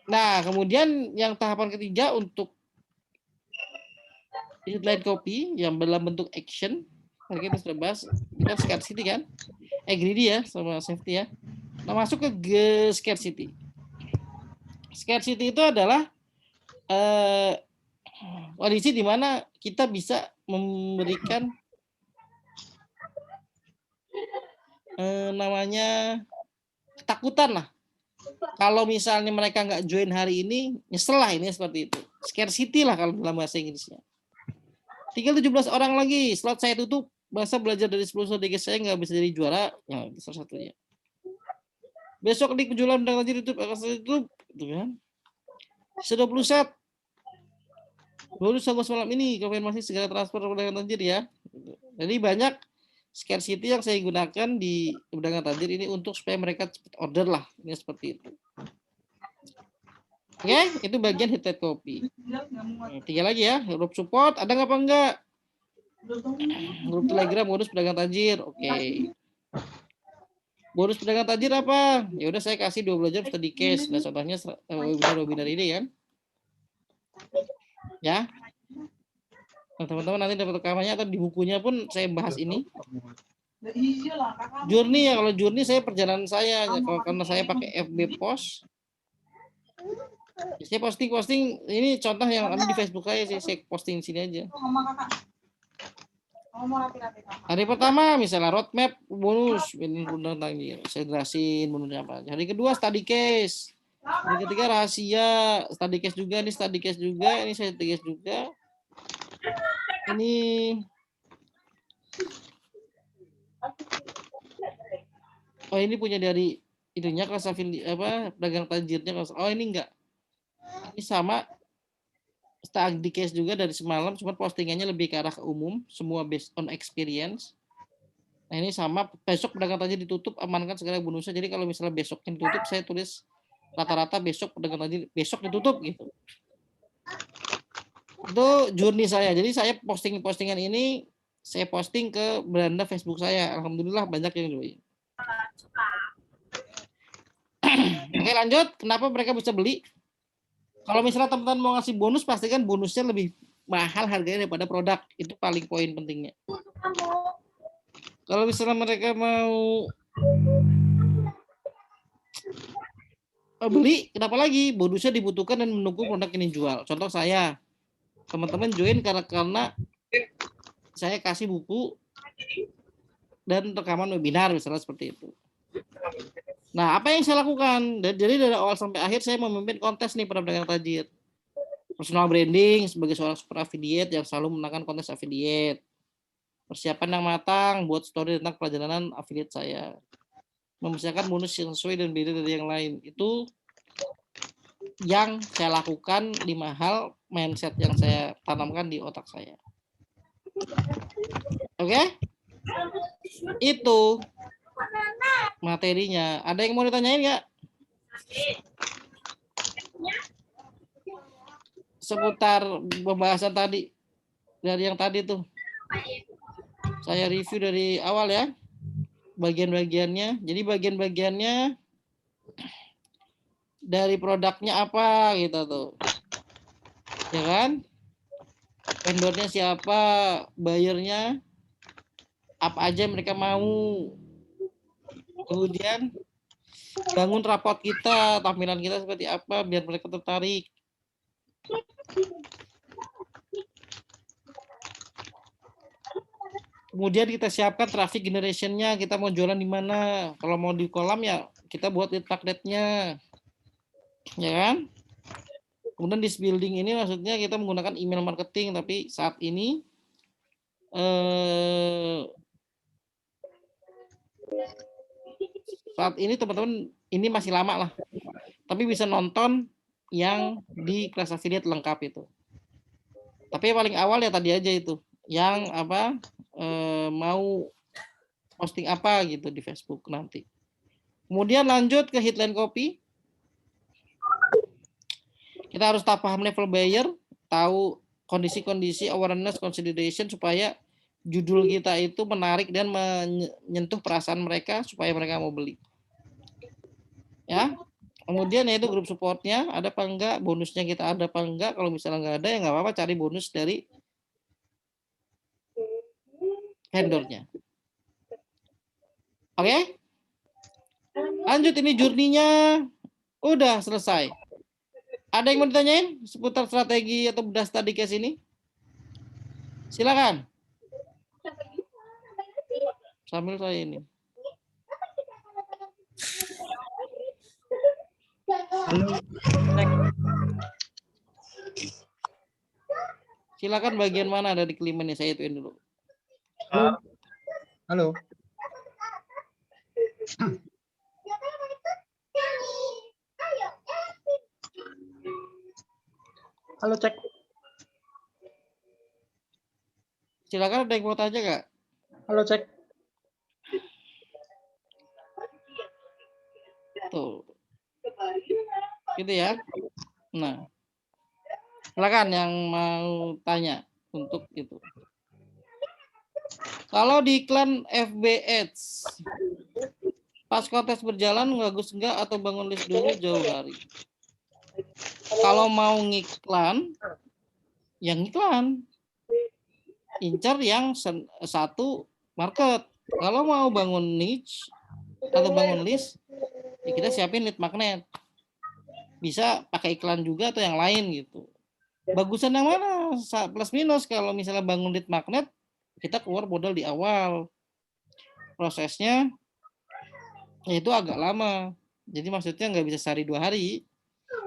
Nah, kemudian yang tahapan ketiga untuk headline copy yang dalam bentuk action. Tadi kita sudah bahas, kita scarcity kan? Greedy ya, sama safety ya. Nah, masuk ke scarcity. Scarcity itu adalah kondisi di mana kita bisa memberikan namanya ketakutan lah. Kalau misalnya mereka nggak join hari ini, nyesel lah ini seperti itu. Scarcity lah kalau dalam bahasa Inggrisnya. Tinggal 17 orang lagi, slot saya tutup. Masa belajar dari 10 strategi saya nggak bisa jadi juara, ya salah satunya. Besok di penjualan pedang tajir itu akan saya tutup, gitu kan? 20 set. Baru sama malam ini, konfirmasi segera transfer pedagang tajir ya. Jadi banyak scarcity yang saya gunakan di pedagang tajir ini untuk supaya mereka cepat order lah. Ini seperti itu. Oke, itu bagian headline copy. Tiga lagi ya, grup support ada nggak apa enggak? Grup Telegram bonus pedagang tajir, oke. Bonus pedagang tajir apa? Ya udah saya kasih 12 jam study case. Nah, contohnya webinar ini kan. Ya. Nah, teman-teman nanti dapat rekamannya atau di bukunya pun saya bahas ini. Journey ya, kalau journey saya perjalanan saya karena saya pakai FB Post. Saya posting ini contoh yang ada di Facebook saya posting sini aja. Hari pertama misalnya roadmap bonus saya jelasin bonusnya apa. Hari kedua study case. Hari ketiga rahasia study case juga, ini study case juga, ini saya study case juga. Ini ini punya dari itunya kelas pedagang tajirnya kelas. Oh ini enggak. Ini sama study case juga dari semalam, cuma postingannya lebih ke arah ke umum, semua based on experience. Nah ini sama besok pedagang tajir ditutup, amankan segala bonusnya. Jadi kalau misalnya besoknya ditutup, saya tulis rata-rata besok pedagang tajir besok ditutup gitu. Itu journey saya. Jadi saya postingan ini saya posting ke beranda Facebook saya. Alhamdulillah banyak yang join. Oke lanjut. Kenapa mereka bisa beli? Kalau misalnya teman-teman mau ngasih bonus, pastikan bonusnya lebih mahal harganya daripada produk. Itu paling poin pentingnya. Kalau misalnya mereka mau beli, kenapa lagi? Bonusnya dibutuhkan dan menunggu produk ini jual. Contoh saya, teman-teman join karena saya kasih buku dan rekaman webinar misalnya seperti itu. Nah, apa yang saya lakukan? Jadi dari awal sampai akhir saya memimpin kontes nih para pedagang tajir. Personal branding sebagai seorang super affiliate yang selalu menangkan kontes affiliate. Persiapan yang matang buat story tentang perjalanan affiliate saya. Mempersiapkan bonus yang sesuai dan beda dari yang lain. Itu yang saya lakukan 5 hal mindset yang saya tanamkan di otak saya. Oke? Itu materinya. Ada yang mau ditanyain nggak? Seputar pembahasan tadi. Dari yang tadi tuh. Saya review dari awal ya. Bagian-bagiannya. Jadi bagian-bagiannya dari produknya apa gitu tuh. Ya kan? Vendornya siapa, bayarnya apa aja mereka mau. Kemudian bangun rapot kita, tampilan kita seperti apa biar mereka tertarik. Kemudian kita siapkan traffic generation-nya, kita mau jualan di mana. Kalau mau di kolam ya kita buat lead magnet-nya. Ya kan? Kemudian di building ini maksudnya kita menggunakan email marketing, tapi saat ini saat ini teman-teman ini masih lama lah, tapi bisa nonton yang di kelas affiliate lengkap itu. Tapi yang paling awal ya tadi aja itu, yang apa mau posting apa gitu di Facebook nanti. Kemudian lanjut ke headline copy. Kita harus paham level buyer, tahu kondisi-kondisi awareness consideration supaya judul kita itu menarik dan menyentuh perasaan mereka supaya mereka mau beli. Ya. Kemudian yaitu grup supportnya ada apa enggak, bonusnya kita ada apa enggak. Kalau misalnya nggak ada ya nggak apa-apa, cari bonus dari vendornya. Oke? Lanjut, ini journey-nya udah selesai. Ada yang mau ditanyain seputar strategi atau bedah study case ini? Silakan. Sambil saya ini. Halo, cek. Silakan bagian mana dari kelima nih, saya ituin dulu. Halo. Halo. Halo, cek. Silakan, ada yang mau tanya Kak? Halo, cek. Tuh. Gitu ya. Nah. Silakan yang mau tanya untuk itu. Kalau di iklan FB Ads, pas kontes berjalan bagus enggak atau bangun list dulu jauh hari? Kalau mau ngiklan, yang iklan. Incar yang satu market. Kalau mau bangun niche atau bangun list, ya kita siapin lead magnet. Bisa pakai iklan juga atau yang lain gitu. Bagusan yang mana? Plus minus. Kalau misalnya bangun lead magnet, kita keluar modal di awal. Prosesnya itu agak lama. Jadi maksudnya nggak bisa sehari 2 hari.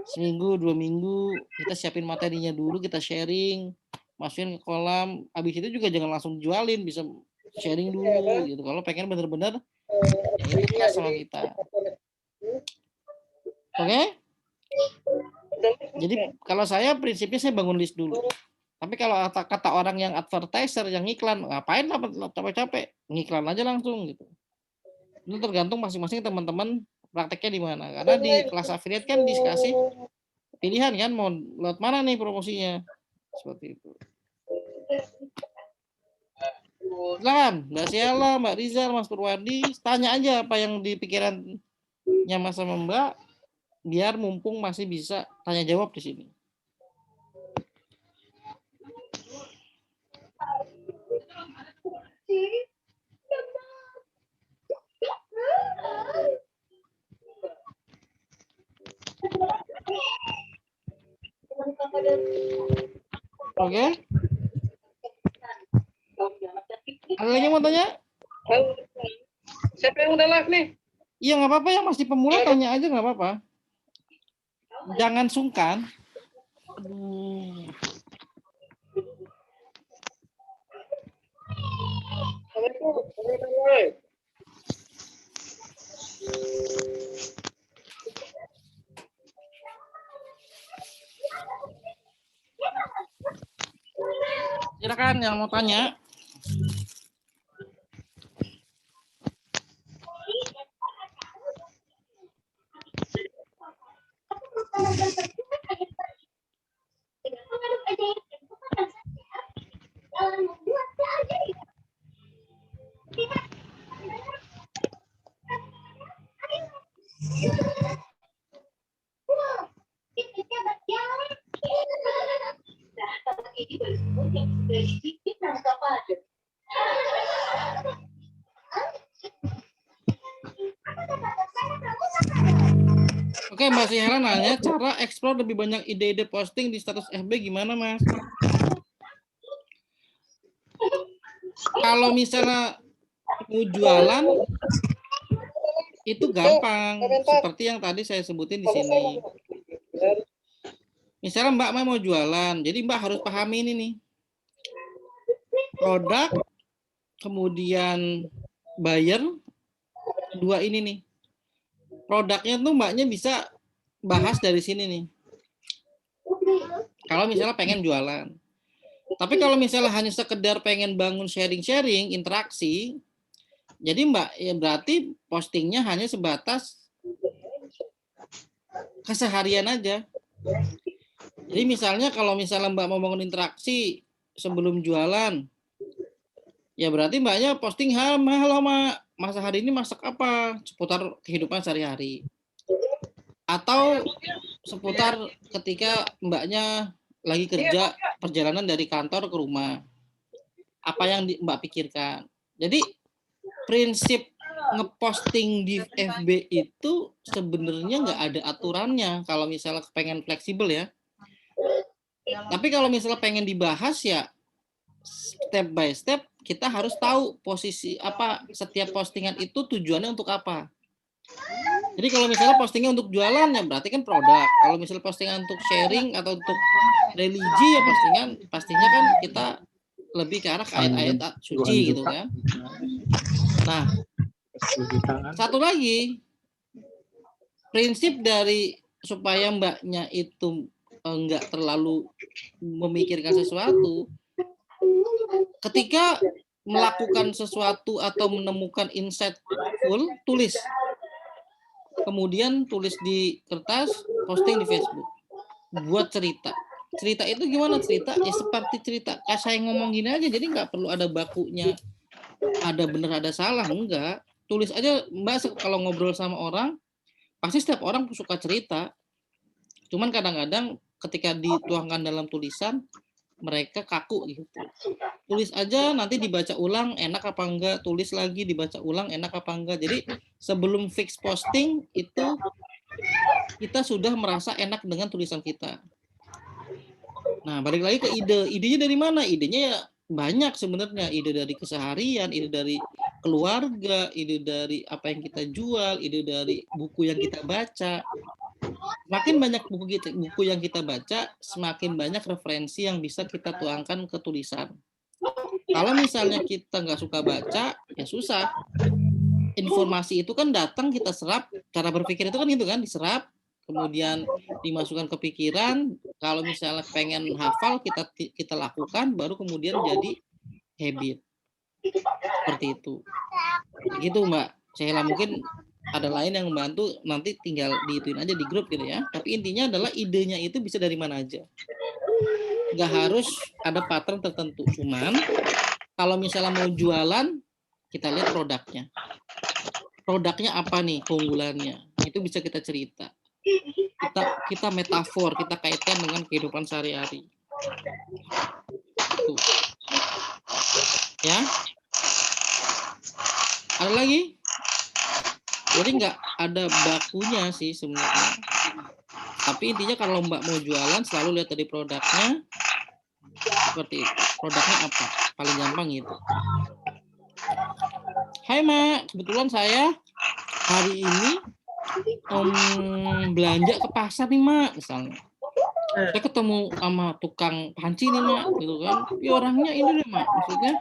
Seminggu, 2 minggu, kita siapin materinya dulu, kita sharing, masukin ke kolam. Habis itu juga jangan langsung jualin, bisa sharing dulu gitu. Kalau pengen bener-bener ya itu kelas sama kita. Oke? Jadi kalau saya prinsipnya saya bangun list dulu. Tapi kalau kata orang yang advertiser, yang iklan, ngapain capek-capek? Ngiklan aja langsung gitu. Itu tergantung masing-masing teman-teman prakteknya di mana. Karena di kelas affiliate kan dikasih pilihan kan mau lewat mana nih promosinya. Seperti itu. Silakan, Mbak Siala, Mbak Rizal, Mas Purwadi, tanya aja apa yang di pikirannya Mas sama Mbak, biar mumpung masih bisa tanya jawab di sini. Oke. Ada lagi yang mau tanya? Siapa yang udah live nih? Iya nggak apa-apa, yang masih pemula tanya aja nggak apa-apa. Jangan sungkan. Aduh. Silakan yang mau tanya. Oke, Mbak Sihara nanya cara explore lebih banyak ide-ide posting di status FB gimana, Mas? Kalau misalnya mau jualan itu gampang, seperti yang tadi saya sebutin di sini. Misalnya Mbak mau jualan, jadi Mbak harus pahami ini nih. produk, kemudian buyer, dua ini nih. Produknya tuh mbaknya bisa bahas dari sini nih. Kalau misalnya pengen jualan. Tapi kalau misalnya hanya sekedar pengen bangun sharing-sharing, interaksi, jadi mbak ya berarti postingnya hanya sebatas keseharian aja. Jadi misalnya kalau misalnya mbak mau bangun interaksi sebelum jualan, ya berarti mbaknya posting, halo mak, masa hari ini masak apa, seputar kehidupan sehari-hari. Atau seputar ketika mbaknya lagi kerja perjalanan dari kantor ke rumah. Apa yang mbak pikirkan. Jadi prinsip ngeposting di FB itu sebenarnya nggak ada aturannya kalau misalnya pengen fleksibel ya. Tapi kalau misalnya pengen dibahas ya step by step kita harus tahu posisi apa setiap postingan itu tujuannya untuk apa. Jadi kalau misalnya postingnya untuk jualan ya berarti kan produk. Kalau misalnya postingan untuk sharing atau untuk religi ya pastinya kan kita lebih ke arah ayat-ayat suci gitu kan. Nah, satu lagi prinsip dari supaya mbaknya itu enggak terlalu memikirkan sesuatu, ketika melakukan sesuatu atau menemukan insightful, tulis. Kemudian tulis di kertas, posting di Facebook. Buat cerita. Cerita itu gimana cerita? Ya seperti cerita. Kayak saya ngomong gini aja, jadi nggak perlu ada bakunya. Ada benar, ada salah. Enggak. Tulis aja, Mbak, kalau ngobrol sama orang, pasti setiap orang suka cerita. Cuman kadang-kadang ketika dituangkan dalam tulisan, mereka kaku gitu. Tulis aja nanti dibaca ulang enak apa enggak, tulis lagi dibaca ulang enak apa enggak. Jadi sebelum fix posting itu kita sudah merasa enak dengan tulisan kita. Nah, balik lagi ke ide. Idenya dari mana? Idenya ya banyak sebenarnya. Ide dari keseharian, ide dari keluarga, ide dari apa yang kita jual, ide dari buku yang kita baca. Semakin banyak buku yang kita baca, semakin banyak referensi yang bisa kita tuangkan ke tulisan. Kalau misalnya kita nggak suka baca, ya susah. Informasi itu kan datang, kita serap. Cara berpikir itu kan gitu kan, diserap, kemudian dimasukkan ke pikiran. Kalau misalnya pengen hafal, kita lakukan, baru kemudian jadi habit. Seperti itu. Gitu Mbak. Saya mungkin ada lain yang membantu, nanti tinggal diituin aja di grup gitu ya. Tapi intinya adalah idenya itu bisa dari mana aja. Nggak harus ada pattern tertentu. Cuman kalau misalnya mau jualan, kita lihat produknya. Produknya apa nih keunggulannya? Itu bisa kita cerita. Kita metafor, kita kaitkan dengan kehidupan sehari-hari. Tuh. Ya. Ada lagi? Jadi nggak ada bakunya sih sebenarnya. Tapi intinya kalau Mbak mau jualan selalu lihat dari produknya. Seperti itu. Produknya apa? Paling gampang itu. Hai Mak, kebetulan saya hari ini belanja ke pasar nih Mak, misalnya. Saya ketemu sama tukang panci nih Mak, gitu kan. Ya orangnya ini deh Mak, maksudnya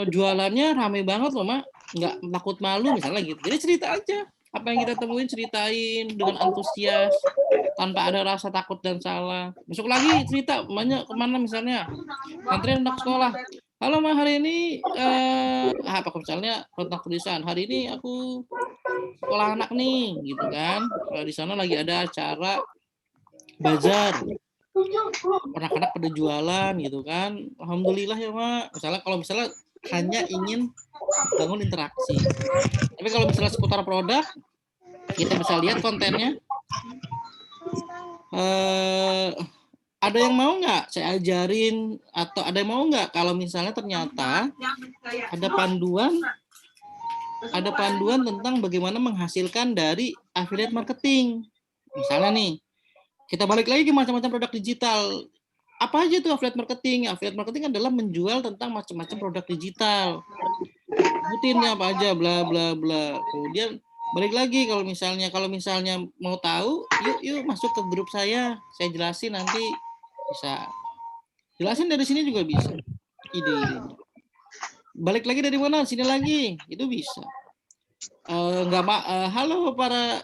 jualannya rame banget loh Mak, nggak takut malu misalnya gitu. Jadi cerita aja apa yang kita temuin, ceritain dengan antusias tanpa ada rasa takut dan salah. Besok lagi cerita kemana misalnya antrian anak sekolah. Halo Mak, hari ini apa misalnya kontak tulisan, hari ini aku sekolah anak nih gitu kan. Di sana lagi ada acara bazar, anak-anak pada jualan gitu kan. Alhamdulillah ya Mak. Kalau misalnya hanya ingin bangun interaksi. Tapi kalau misalnya seputar produk, kita bisa lihat kontennya. Ada yang mau nggak saya ajarin, atau ada yang mau nggak kalau misalnya ternyata ada panduan tentang bagaimana menghasilkan dari affiliate marketing. Misalnya nih, kita balik lagi ke macam-macam produk digital. Apa aja itu affiliate marketing? Affiliate marketing adalah menjual tentang macam-macam produk digital. Sebutinnya apa aja, bla bla bla. Kemudian balik lagi kalau misalnya mau tahu, yuk masuk ke grup saya jelasin, nanti bisa jelasin dari sini juga bisa. ide-idenya. Balik lagi dari mana? Sini lagi, itu bisa. Halo para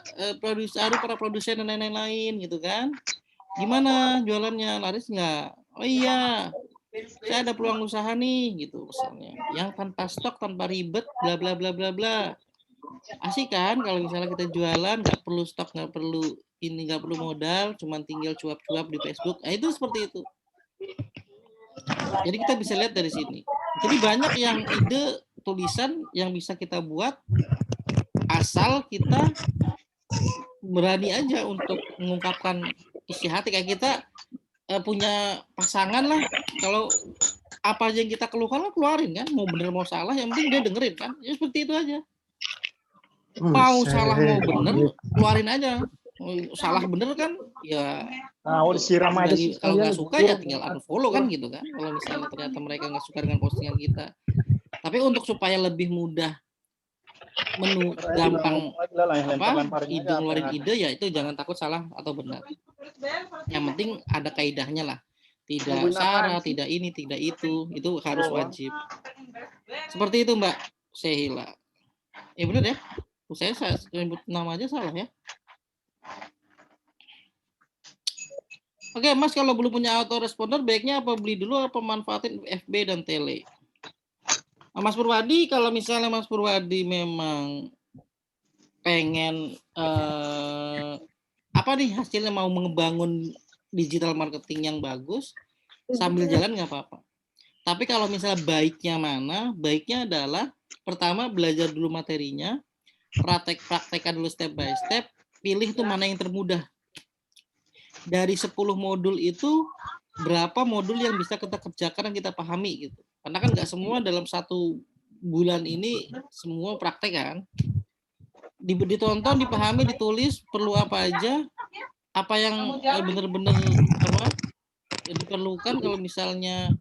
produsen dan lain-lain gitu kan. Gimana jualannya, laris nggak? Oh iya, saya ada peluang usaha nih gitu misalnya. Yang tanpa stok, tanpa ribet, bla bla bla bla bla. Asik kan kalau misalnya kita jualan nggak perlu stok, nggak perlu ini, nggak perlu modal, cuman tinggal cuap-cuap di Facebook. Nah, itu seperti itu. Jadi kita bisa lihat dari sini. Jadi banyak yang ide tulisan yang bisa kita buat asal kita berani aja untuk mengungkapkan isi hati. Kayak kita punya pasangan lah, kalau apa aja yang kita keluhkan lah keluarin kan, mau bener mau salah yang penting dia dengerin kan, ya seperti itu aja. Mau salah mau bener keluarin aja, salah bener kan ya disiram aja sih kalau nggak suka ya tinggal unfollow kan gitu kan, kalau misalnya ternyata mereka nggak suka dengan postingan kita. Tapi untuk supaya lebih mudah gampang ide ngeluarin ide, ya itu jangan takut salah atau benar. Yang penting ada kaidahnya lah. Tidak sara, tidak ini, tidak itu harus wajib. Seperti itu Mbak Sehila. Ya benar ya? Saya sebut nama aja salah ya. Oke Mas, kalau belum punya autoresponder baiknya apa beli dulu apa manfaatin FB dan tele? Mas Purwadi, kalau misalnya Mas Purwadi memang pengen apa nih hasilnya, mau membangun digital marketing yang bagus sambil jalan nggak apa-apa. Tapi kalau misalnya baiknya mana? Baiknya adalah pertama belajar dulu materinya, praktekkan dulu step by step, pilih tuh mana yang termudah. Dari 10 modul itu berapa modul yang bisa kita kerjakan dan kita pahami gitu. Karena kan nggak semua dalam 1 bulan ini semua praktek kan. Ditonton, dipahami, ditulis perlu apa aja, apa yang benar-benar diperlukan. Kalau misalnya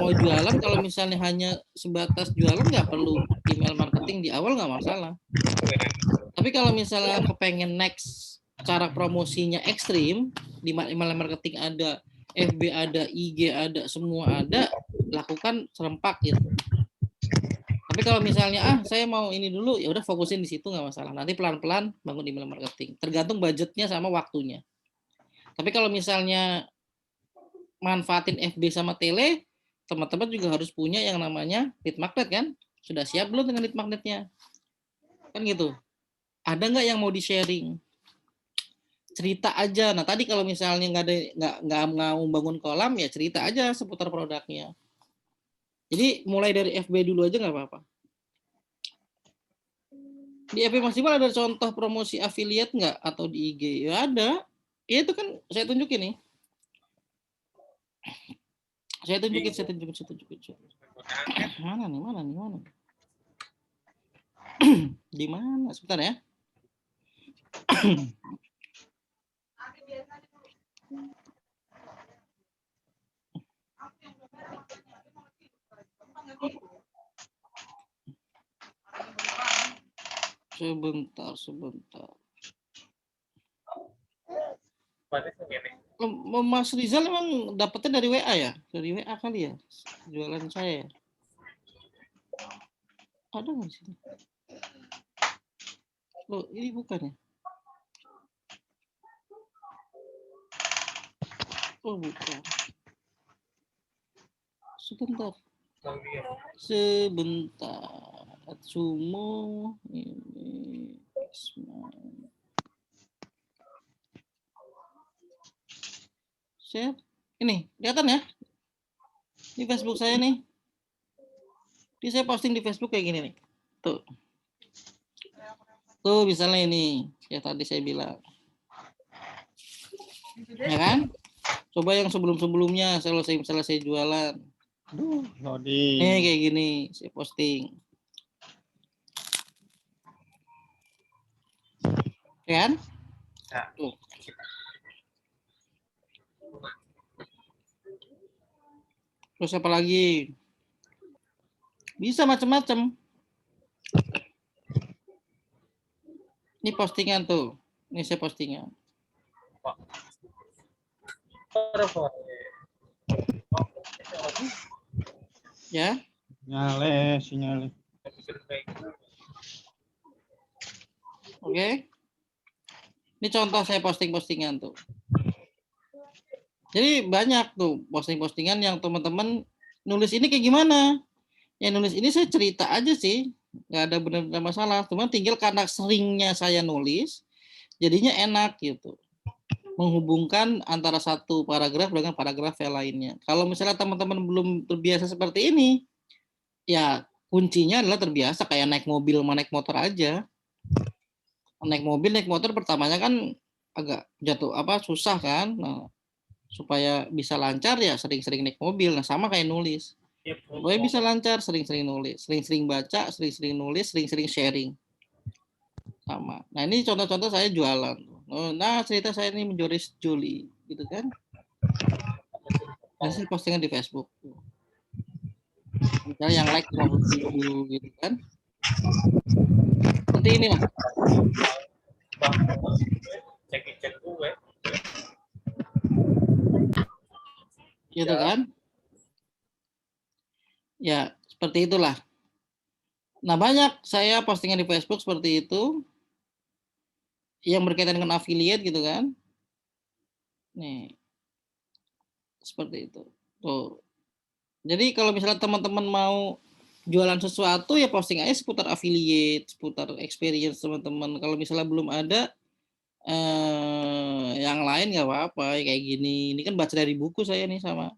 mau jualan, kalau misalnya hanya sebatas jualan nggak perlu email marketing di awal, nggak masalah. Tapi kalau misalnya kepengen next cara promosinya ekstrim, di email marketing ada, FB ada, IG ada, semua ada, lakukan serempak gitu. Tapi kalau misalnya saya mau ini dulu, ya udah fokusin di situ nggak masalah. Nanti pelan-pelan bangun email marketing. Tergantung budgetnya sama waktunya. Tapi kalau misalnya manfaatin FB sama tele, teman-teman juga harus punya yang namanya lead magnet kan? Sudah siap belum dengan lead magnetnya? Kan gitu. Ada nggak yang mau di-sharing? Cerita aja. Nah tadi kalau misalnya nggak mau bangun kolam, ya cerita aja seputar produknya. Jadi mulai dari FB dulu aja nggak apa-apa. Di FB Mas Iqbal ada contoh promosi affiliate nggak atau di IG? Ya ada. Ya itu kan saya tunjukin nih. Saya tunjukin. Mana nih? Di mana? Sebentar ya. Sebentar. Mas Rizal emang dapetnya dari WA ya? Dari WA kali ya? Jualan saya ya? Ada nggak di sini? Loh, ini bukan ya? Oh, bukan. Sebentar. Sumo ini share. Ini kelihatan ya? Di Facebook saya nih. Ini saya posting di Facebook kayak gini nih. Tuh misalnya ini ya tadi saya bilang. Ya kan? Coba yang sebelum-sebelumnya selesai jualan. Aduh, loading. Kayak gini saya posting. Ya kan? Tuh. Terus apa lagi? Bisa macam-macam. Ini postingan tuh. Ini saya postingan. Ya. Sinyale. Oke. Ini contoh saya posting-postingan tuh. Jadi banyak tuh posting-postingan yang teman-teman nulis ini kayak gimana? Ya nulis ini saya cerita aja sih, nggak ada benar-benar masalah. Cuma tinggal karena seringnya saya nulis, jadinya enak gitu. Menghubungkan antara satu paragraf dengan paragraf yang lainnya. Kalau misalnya teman-teman belum terbiasa seperti ini, ya kuncinya adalah terbiasa kayak naik mobil sama naik motor aja. Naik mobil, naik motor pertamanya kan agak susah kan. Nah, supaya bisa lancar ya sering-sering naik mobil. Nah, sama kayak nulis. Supaya bisa lancar, sering-sering nulis, sering-sering baca, sering-sering nulis, sering-sering sharing. Sama. Nah, ini contoh-contoh saya jualan. Nah, cerita saya ini menjuris Juli, gitu kan. Hasil postingan di Facebook. Misalnya yang like 50.000 gitu kan. Seperti inilah. Gitu kan. Ya, seperti itulah. Nah, banyak saya postingan di Facebook seperti itu yang berkaitan dengan affiliate gitu kan. Nih. Seperti itu. Tuh. Jadi kalau misalnya teman-teman mau jualan sesuatu ya posting aja seputar affiliate, seputar experience teman-teman. Kalau misalnya belum ada yang lain nggak apa-apa kayak gini. Ini kan baca dari buku saya nih sama.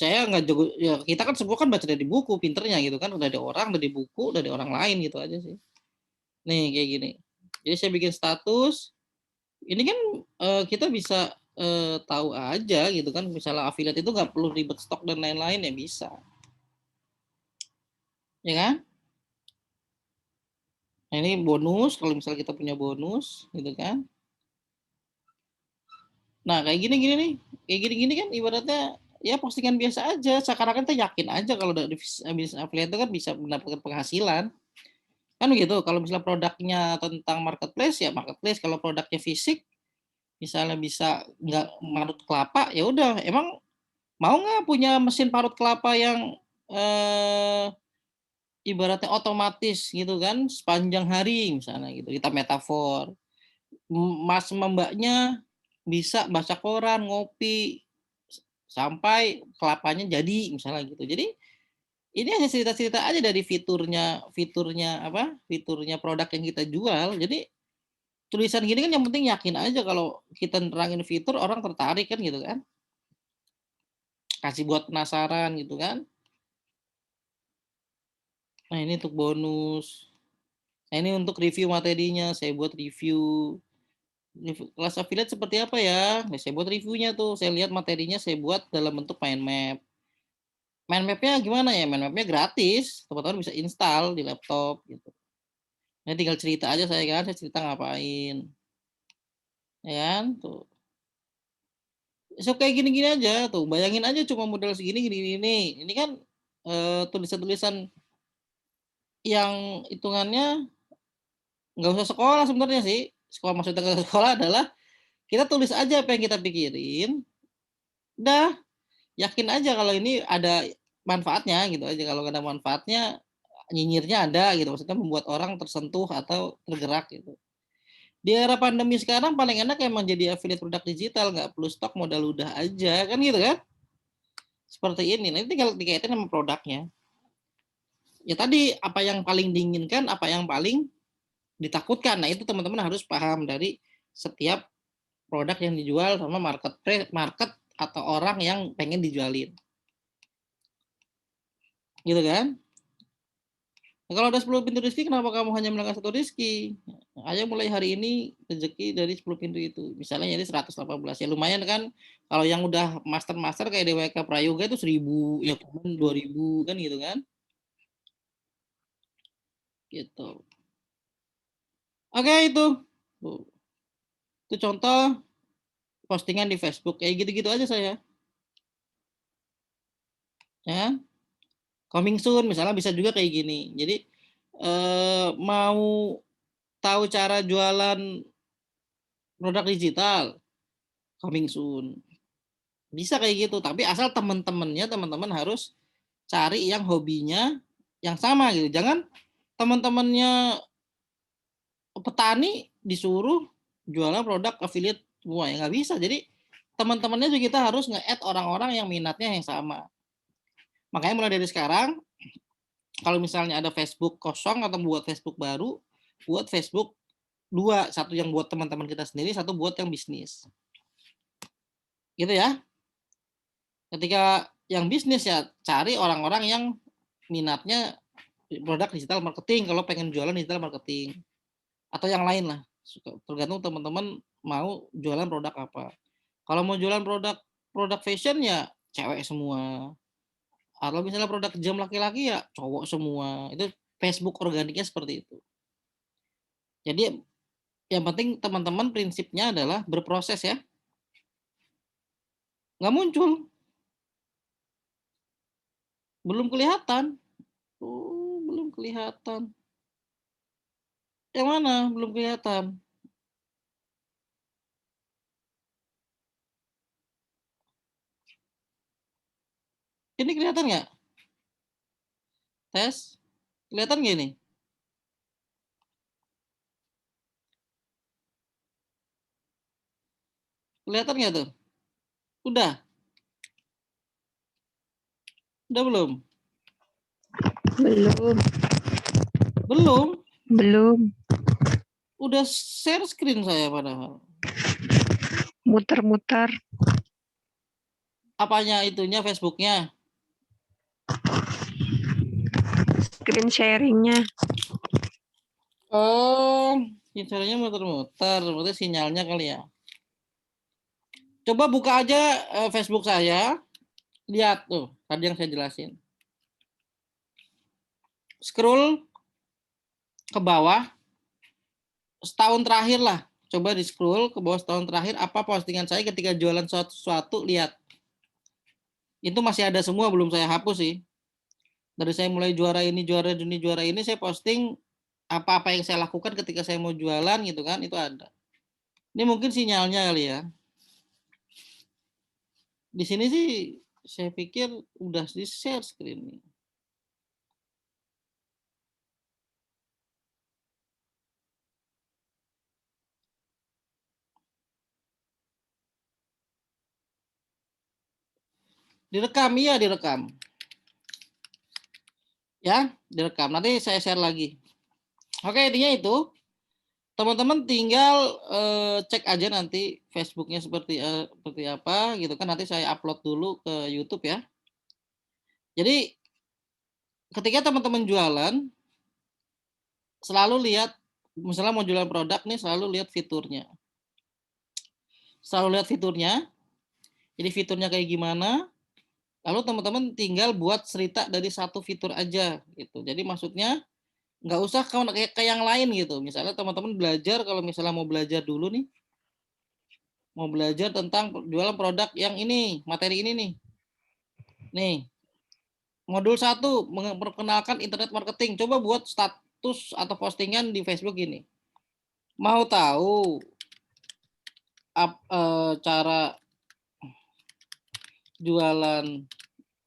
Saya nggak jago ya kita kan semua kan baca dari buku pinternya gitu kan dari orang dari buku dari orang lain gitu aja sih. Nih kayak gini. Jadi saya bikin status. Ini kan kita bisa tahu aja gitu kan misalnya affiliate itu nggak perlu ribet stok dan lain-lain ya bisa. Ya kan? Nah, ini bonus kalau misalnya kita punya bonus gitu kan. Nah, kayak gini-gini nih. Kayak gini-gini kan ibaratnya ya postingan biasa aja. Sekarang kita yakin aja kalau dari bisnis affiliate itu kan bisa mendapatkan penghasilan. Kan begitu. Kalau misalnya produknya tentang marketplace ya marketplace. Kalau produknya fisik misalnya bisa nggak marut kelapa ya udah. Emang mau nggak punya mesin parut kelapa yang ibaratnya otomatis gitu kan sepanjang hari misalnya gitu kita metafor mas mbaknya bisa baca koran ngopi sampai kelapanya jadi misalnya gitu jadi ini hanya cerita-cerita aja dari fiturnya produk yang kita jual jadi tulisan gini kan yang penting yakin aja kalau kita nerangin fitur orang tertarik kan gitu kan kasih buat penasaran gitu kan. Nah, ini untuk bonus. Nah, ini untuk review materinya, saya buat review. Kelas affiliate seperti apa ya? Nah, saya buat reviewnya tuh, saya lihat materinya saya buat dalam bentuk mind map. Mind map-nya gimana ya? Mind map-nya gratis, teman-teman bisa install di laptop gitu. Nah, tinggal cerita aja saya kan, saya cerita ngapain. Ya kan? Tuh. So kayak gini-gini aja tuh. Bayangin aja cuma modal segini gini. Ini kan tulisan-tulisan yang hitungannya nggak usah sekolah sebenarnya sih. Sekolah maksudnya ke sekolah adalah kita tulis aja apa yang kita pikirin. Udah yakin aja kalau ini ada manfaatnya gitu aja. Kalau nggak ada manfaatnya nyinyirnya ada gitu. Maksudnya membuat orang tersentuh atau tergerak gitu. Di era pandemi sekarang paling enak emang jadi affiliate produk digital, nggak perlu stok modal udah aja kan gitu kan. Seperti ini. Nanti tinggal dikaitin sama produknya. Ya tadi apa yang paling diinginkan, apa yang paling ditakutkan. Nah, itu teman-teman harus paham dari setiap produk yang dijual sama market atau orang yang pengen dijualin. Gitu kan? Nah, kalau ada 10 pintu rezeki, kenapa kamu hanya melakukan satu rezeki? Ayo mulai hari ini rezeki dari 10 pintu itu. Misalnya jadi 118. Ya lumayan kan. Kalau yang udah master-master kayak DWK Prayoga itu 1000, ya 2000 kan gitu kan. Gitu. Oke itu. Tuh. Itu contoh postingan di Facebook. Kayak gitu-gitu aja saya. Ya. Coming soon misalnya bisa juga kayak gini. Jadi mau tahu cara jualan produk digital coming soon bisa kayak gitu tapi asal teman-teman harus cari yang hobinya yang sama gitu. Jangan teman-temannya petani disuruh jualan produk affiliate semua, ya nggak bisa. Jadi teman-temannya juga kita harus nge-add orang-orang yang minatnya yang sama. Makanya mulai dari sekarang, kalau misalnya ada Facebook kosong atau buat Facebook baru, buat Facebook dua, satu yang buat teman-teman kita sendiri, satu buat yang bisnis. Gitu ya. Ketika yang bisnis ya cari orang-orang yang minatnya produk digital marketing kalau pengen jualan digital marketing. Atau yang lain lah. Tergantung teman-teman mau jualan produk apa. Kalau mau jualan produk fashion ya cewek semua. Atau misalnya produk jam laki-laki ya cowok semua. Itu Facebook organiknya seperti itu. Jadi yang penting teman-teman prinsipnya adalah berproses ya. Nggak muncul. Belum kelihatan. Oh, belum kelihatan. Yang mana? Belum kelihatan. Ini kelihatan nggak? Tes. Kelihatan nggak ini? Kelihatan nggak tuh? Udah? Udah belum? Belum. Belum? Belum. Udah share screen saya padahal. Muter-muter. Apanya itunya Facebooknya? Screen sharingnya. Oh, caranya muter-muter. Berarti sinyalnya kali ya. Coba buka aja Facebook saya. Lihat tuh, tadi yang saya jelasin. Scroll ke bawah. Setahun terakhir lah. Coba di scroll ke bawah setahun terakhir. Apa postingan saya ketika jualan sesuatu, lihat. Itu masih ada semua, belum saya hapus sih. Dari saya mulai juara ini, saya posting apa-apa yang saya lakukan ketika saya mau jualan gitu kan, itu ada. Ini mungkin sinyalnya kali ya. Di sini sih saya pikir udah di share screen nih. Direkam, iya direkam. Ya, direkam. Nanti saya share lagi. Oke, intinya itu. Teman-teman tinggal cek aja nanti Facebooknya seperti apa gitu kan. Nanti saya upload dulu ke YouTube ya. Jadi ketika teman-teman jualan, selalu lihat, misalnya mau jualan produk nih, selalu lihat fiturnya. Selalu lihat fiturnya. Jadi fiturnya kayak gimana. Lalu teman-teman tinggal buat cerita dari satu fitur aja gitu. Jadi maksudnya nggak usah kayak yang lain gitu. Misalnya teman-teman belajar, kalau misalnya mau belajar dulu nih, mau belajar tentang jualan produk yang ini, materi ini nih. Nih, modul 1, memperkenalkan internet marketing. Coba buat status atau postingan di Facebook ini. Mau tahu cara jualan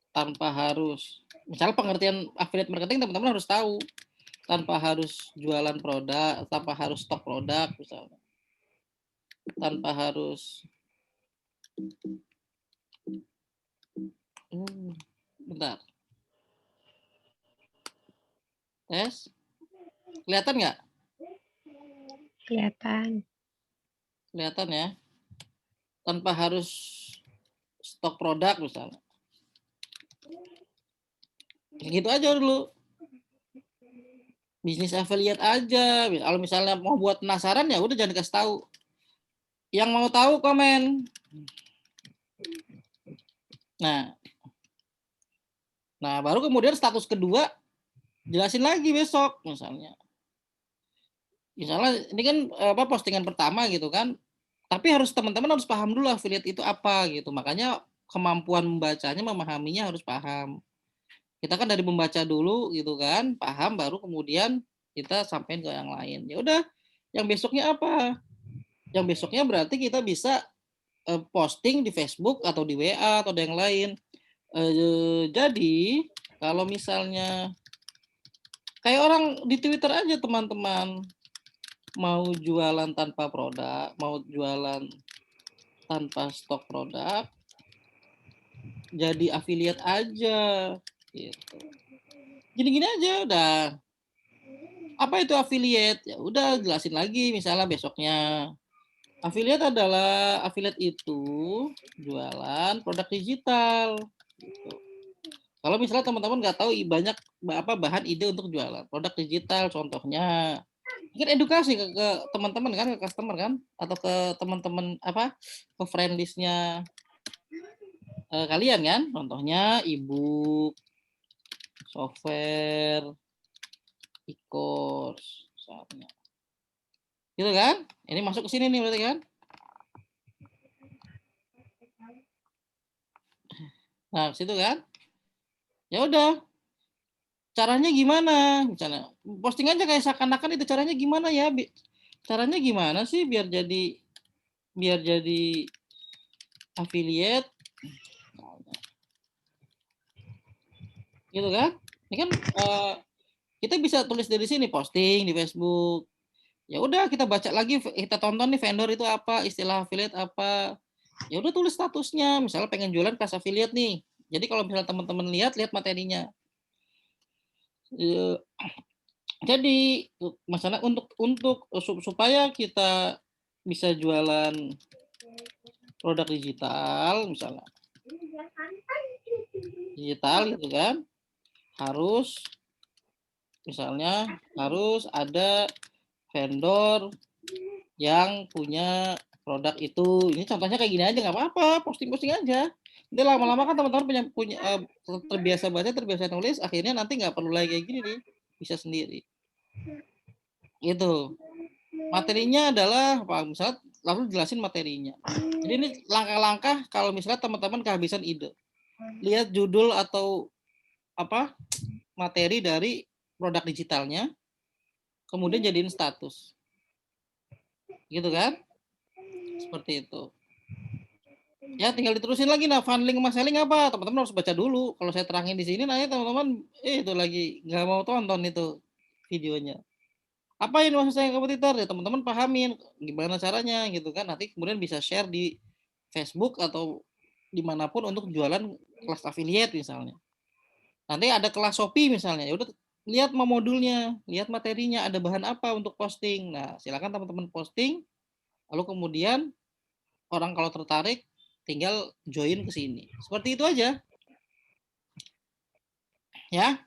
tanpa harus, misalnya pengertian affiliate marketing teman-teman harus tahu, tanpa harus jualan produk, tanpa harus stok produk misalnya, tanpa harus bentar, tes, kelihatan nggak? Kelihatan. Kelihatan ya, tanpa harus stok produk misalnya, gitu aja dulu. Bisnis affiliate aja. Kalau misalnya mau buat penasaran ya udah jangan dikasih tahu. Yang mau tahu komen. Nah baru kemudian status kedua jelasin lagi besok misalnya. Misalnya ini kan postingan pertama gitu kan. Tapi harus teman-teman harus paham dulu affiliate itu apa gitu. Makanya kemampuan membacanya, memahaminya harus paham. Kita kan dari membaca dulu gitu kan, paham baru kemudian kita sampaikan ke yang lain. Ya udah, yang besoknya apa? Yang besoknya berarti kita bisa posting di Facebook atau di WA atau yang lain. Jadi Kalau misalnya kayak orang di Twitter aja teman-teman, mau jualan tanpa produk, mau jualan tanpa stok produk, jadi affiliate aja gitu. Gini-gini aja udah. Apa itu affiliate? Ya udah jelasin lagi misalnya besoknya. Affiliate itu jualan produk digital gitu. Kalau misalnya teman-teman nggak tahu banyak bahan ide untuk jualan produk digital, contohnya mungkin edukasi ke teman-teman kan, ke customer kan, atau ke teman-teman ke friend list-nya kalian kan, contohnya ebook, software, e-course, misalnya. Gitu kan? Ini masuk ke sini nih berarti kan? Nah, situ kan? Ya udah. Caranya gimana? Misalnya posting aja kayak seakan-akan itu caranya gimana ya? Caranya gimana sih biar jadi affiliate? Gitu kan? Ini kan kita bisa tulis dari sini, posting di Facebook. Ya udah kita baca lagi, kita tonton nih vendor itu apa, istilah affiliate apa. Ya udah tulis statusnya, misalnya pengen jualan kelas affiliate nih. Jadi kalau misalnya teman-teman lihat materinya. Jadi masalah untuk supaya kita bisa jualan produk digital misalnya gitu kan, harus ada vendor yang punya produk itu. Ini contohnya kayak gini aja, nggak apa-apa, posting aja. Nanti lama-lama kan teman-teman punya terbiasa baca, terbiasa nulis, akhirnya nanti nggak perlu lagi kayak gini nih, bisa sendiri. Gitu. Materinya adalah misalnya lalu jelasin materinya. Jadi ini langkah-langkah kalau misalnya teman-teman kehabisan ide. Lihat judul atau materi dari produk digitalnya, kemudian jadiin status. Gitu kan? Seperti itu. Ya tinggal diterusin lagi, nah funneling sama selling apa? Teman-teman harus baca dulu. Kalau saya terangin di sini, nanti teman-teman itu lagi nggak mau tonton itu videonya. Apa yang maksud saya kompetitor? Ya teman-teman pahamin gimana caranya gitu kan. Nanti kemudian bisa share di Facebook atau dimanapun untuk jualan kelas affiliate misalnya. Nanti ada kelas Shopee misalnya, ya udah lihat modulnya, lihat materinya, ada bahan apa untuk posting. Nah, silakan teman-teman posting, lalu kemudian orang kalau tertarik tinggal join ke sini. Seperti itu aja. Ya.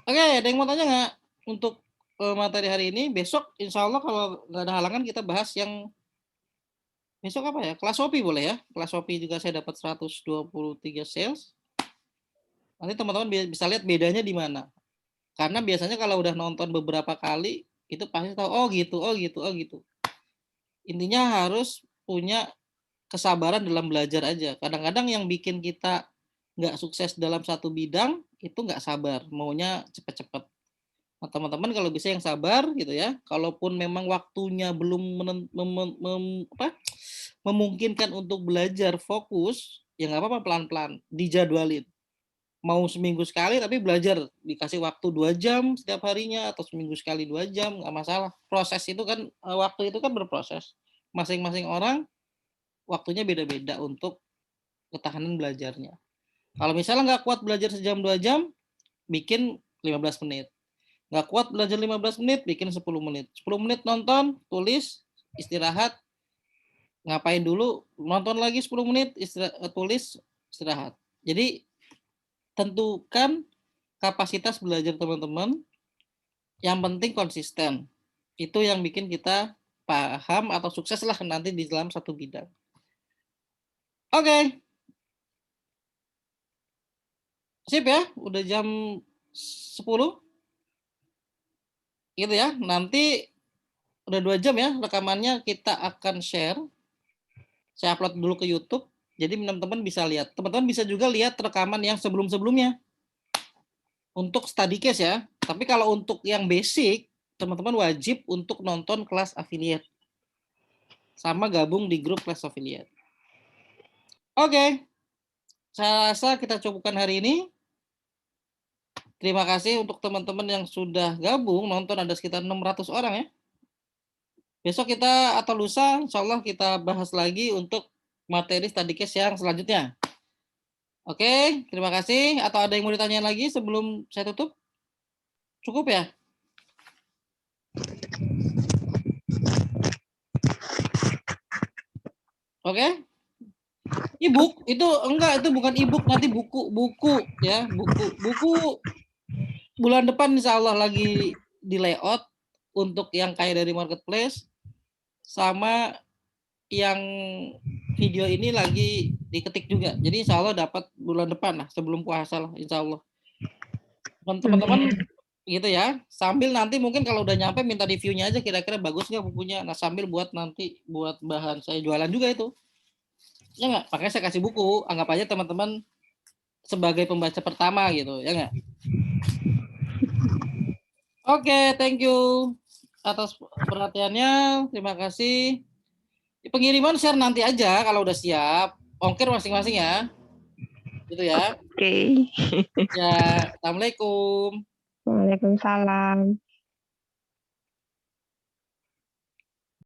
Oke, ada yang mau tanya nggak untuk materi hari ini? Besok insya Allah kalau nggak ada halangan kita bahas yang besok apa ya? Kelas Shopee boleh ya? Kelas Shopee juga saya dapat 123 sales. Nanti teman-teman bisa lihat bedanya di mana. Karena biasanya kalau udah nonton beberapa kali, itu pasti tahu, oh gitu, oh gitu, oh gitu. Intinya harus punya kesabaran dalam belajar aja. Kadang-kadang yang bikin kita nggak sukses dalam satu bidang, itu nggak sabar, maunya cepet-cepet. Nah, teman-teman kalau bisa yang sabar gitu ya. Kalaupun memang waktunya belum memungkinkan untuk belajar fokus, ya nggak apa-apa, pelan-pelan, dijadwalin. Mau seminggu sekali tapi belajar, dikasih waktu 2 jam setiap harinya atau seminggu sekali 2 jam, nggak masalah. Proses itu kan, waktu itu kan berproses. Masing-masing orang waktunya beda-beda untuk ketahanan belajarnya. Kalau misalnya nggak kuat belajar sejam 2 jam, bikin 15 menit. Nggak kuat belajar 15 menit, bikin 10 menit. 10 menit nonton, tulis, istirahat, ngapain dulu, nonton lagi 10 menit, tulis, istirahat. Jadi tentukan kapasitas belajar teman-teman, yang penting konsisten. Itu yang bikin kita paham atau sukses lah nanti di dalam satu bidang. Oke. Sip ya, udah jam 10. Gitu ya, nanti udah 2 jam ya rekamannya, kita akan share. Saya upload dulu ke YouTube, jadi teman-teman bisa lihat. Teman-teman bisa juga lihat rekaman yang sebelum-sebelumnya. Untuk study case ya. Tapi kalau untuk yang basic, teman-teman wajib untuk nonton kelas affiliate. Sama gabung di grup kelas affiliate. Oke. Saya rasa kita cukupkan hari ini. terima kasih untuk teman-teman yang sudah gabung nonton, ada sekitar 600 orang ya. Besok kita atau lusa insya Allah kita bahas lagi untuk materi study case yang selanjutnya. Oke, terima kasih. Atau ada yang mau ditanya lagi sebelum saya tutup? Cukup ya? Oke? E-book itu enggak, itu bukan e-book, nanti buku ya, buku bulan depan insya Allah lagi di layout untuk yang kayak dari marketplace sama yang video ini lagi diketik juga. Jadi insya Allah dapat bulan depan lah, sebelum puasa lah insya Allah. Teman-teman gitu ya. Sambil nanti mungkin kalau udah nyampe minta reviewnya aja kira-kira bagus nggak bukunya. Nah sambil buat nanti buat bahan saya jualan juga itu. Ya nggak? Makanya saya kasih buku. Anggap aja teman-teman sebagai pembaca pertama gitu. Ya nggak? Oke, thank you atas perhatiannya. Terima kasih. Pengiriman share nanti aja kalau udah siap. Ongkir masing-masing ya. Gitu ya. Oke. Ya, assalamualaikum. Waalaikumsalam.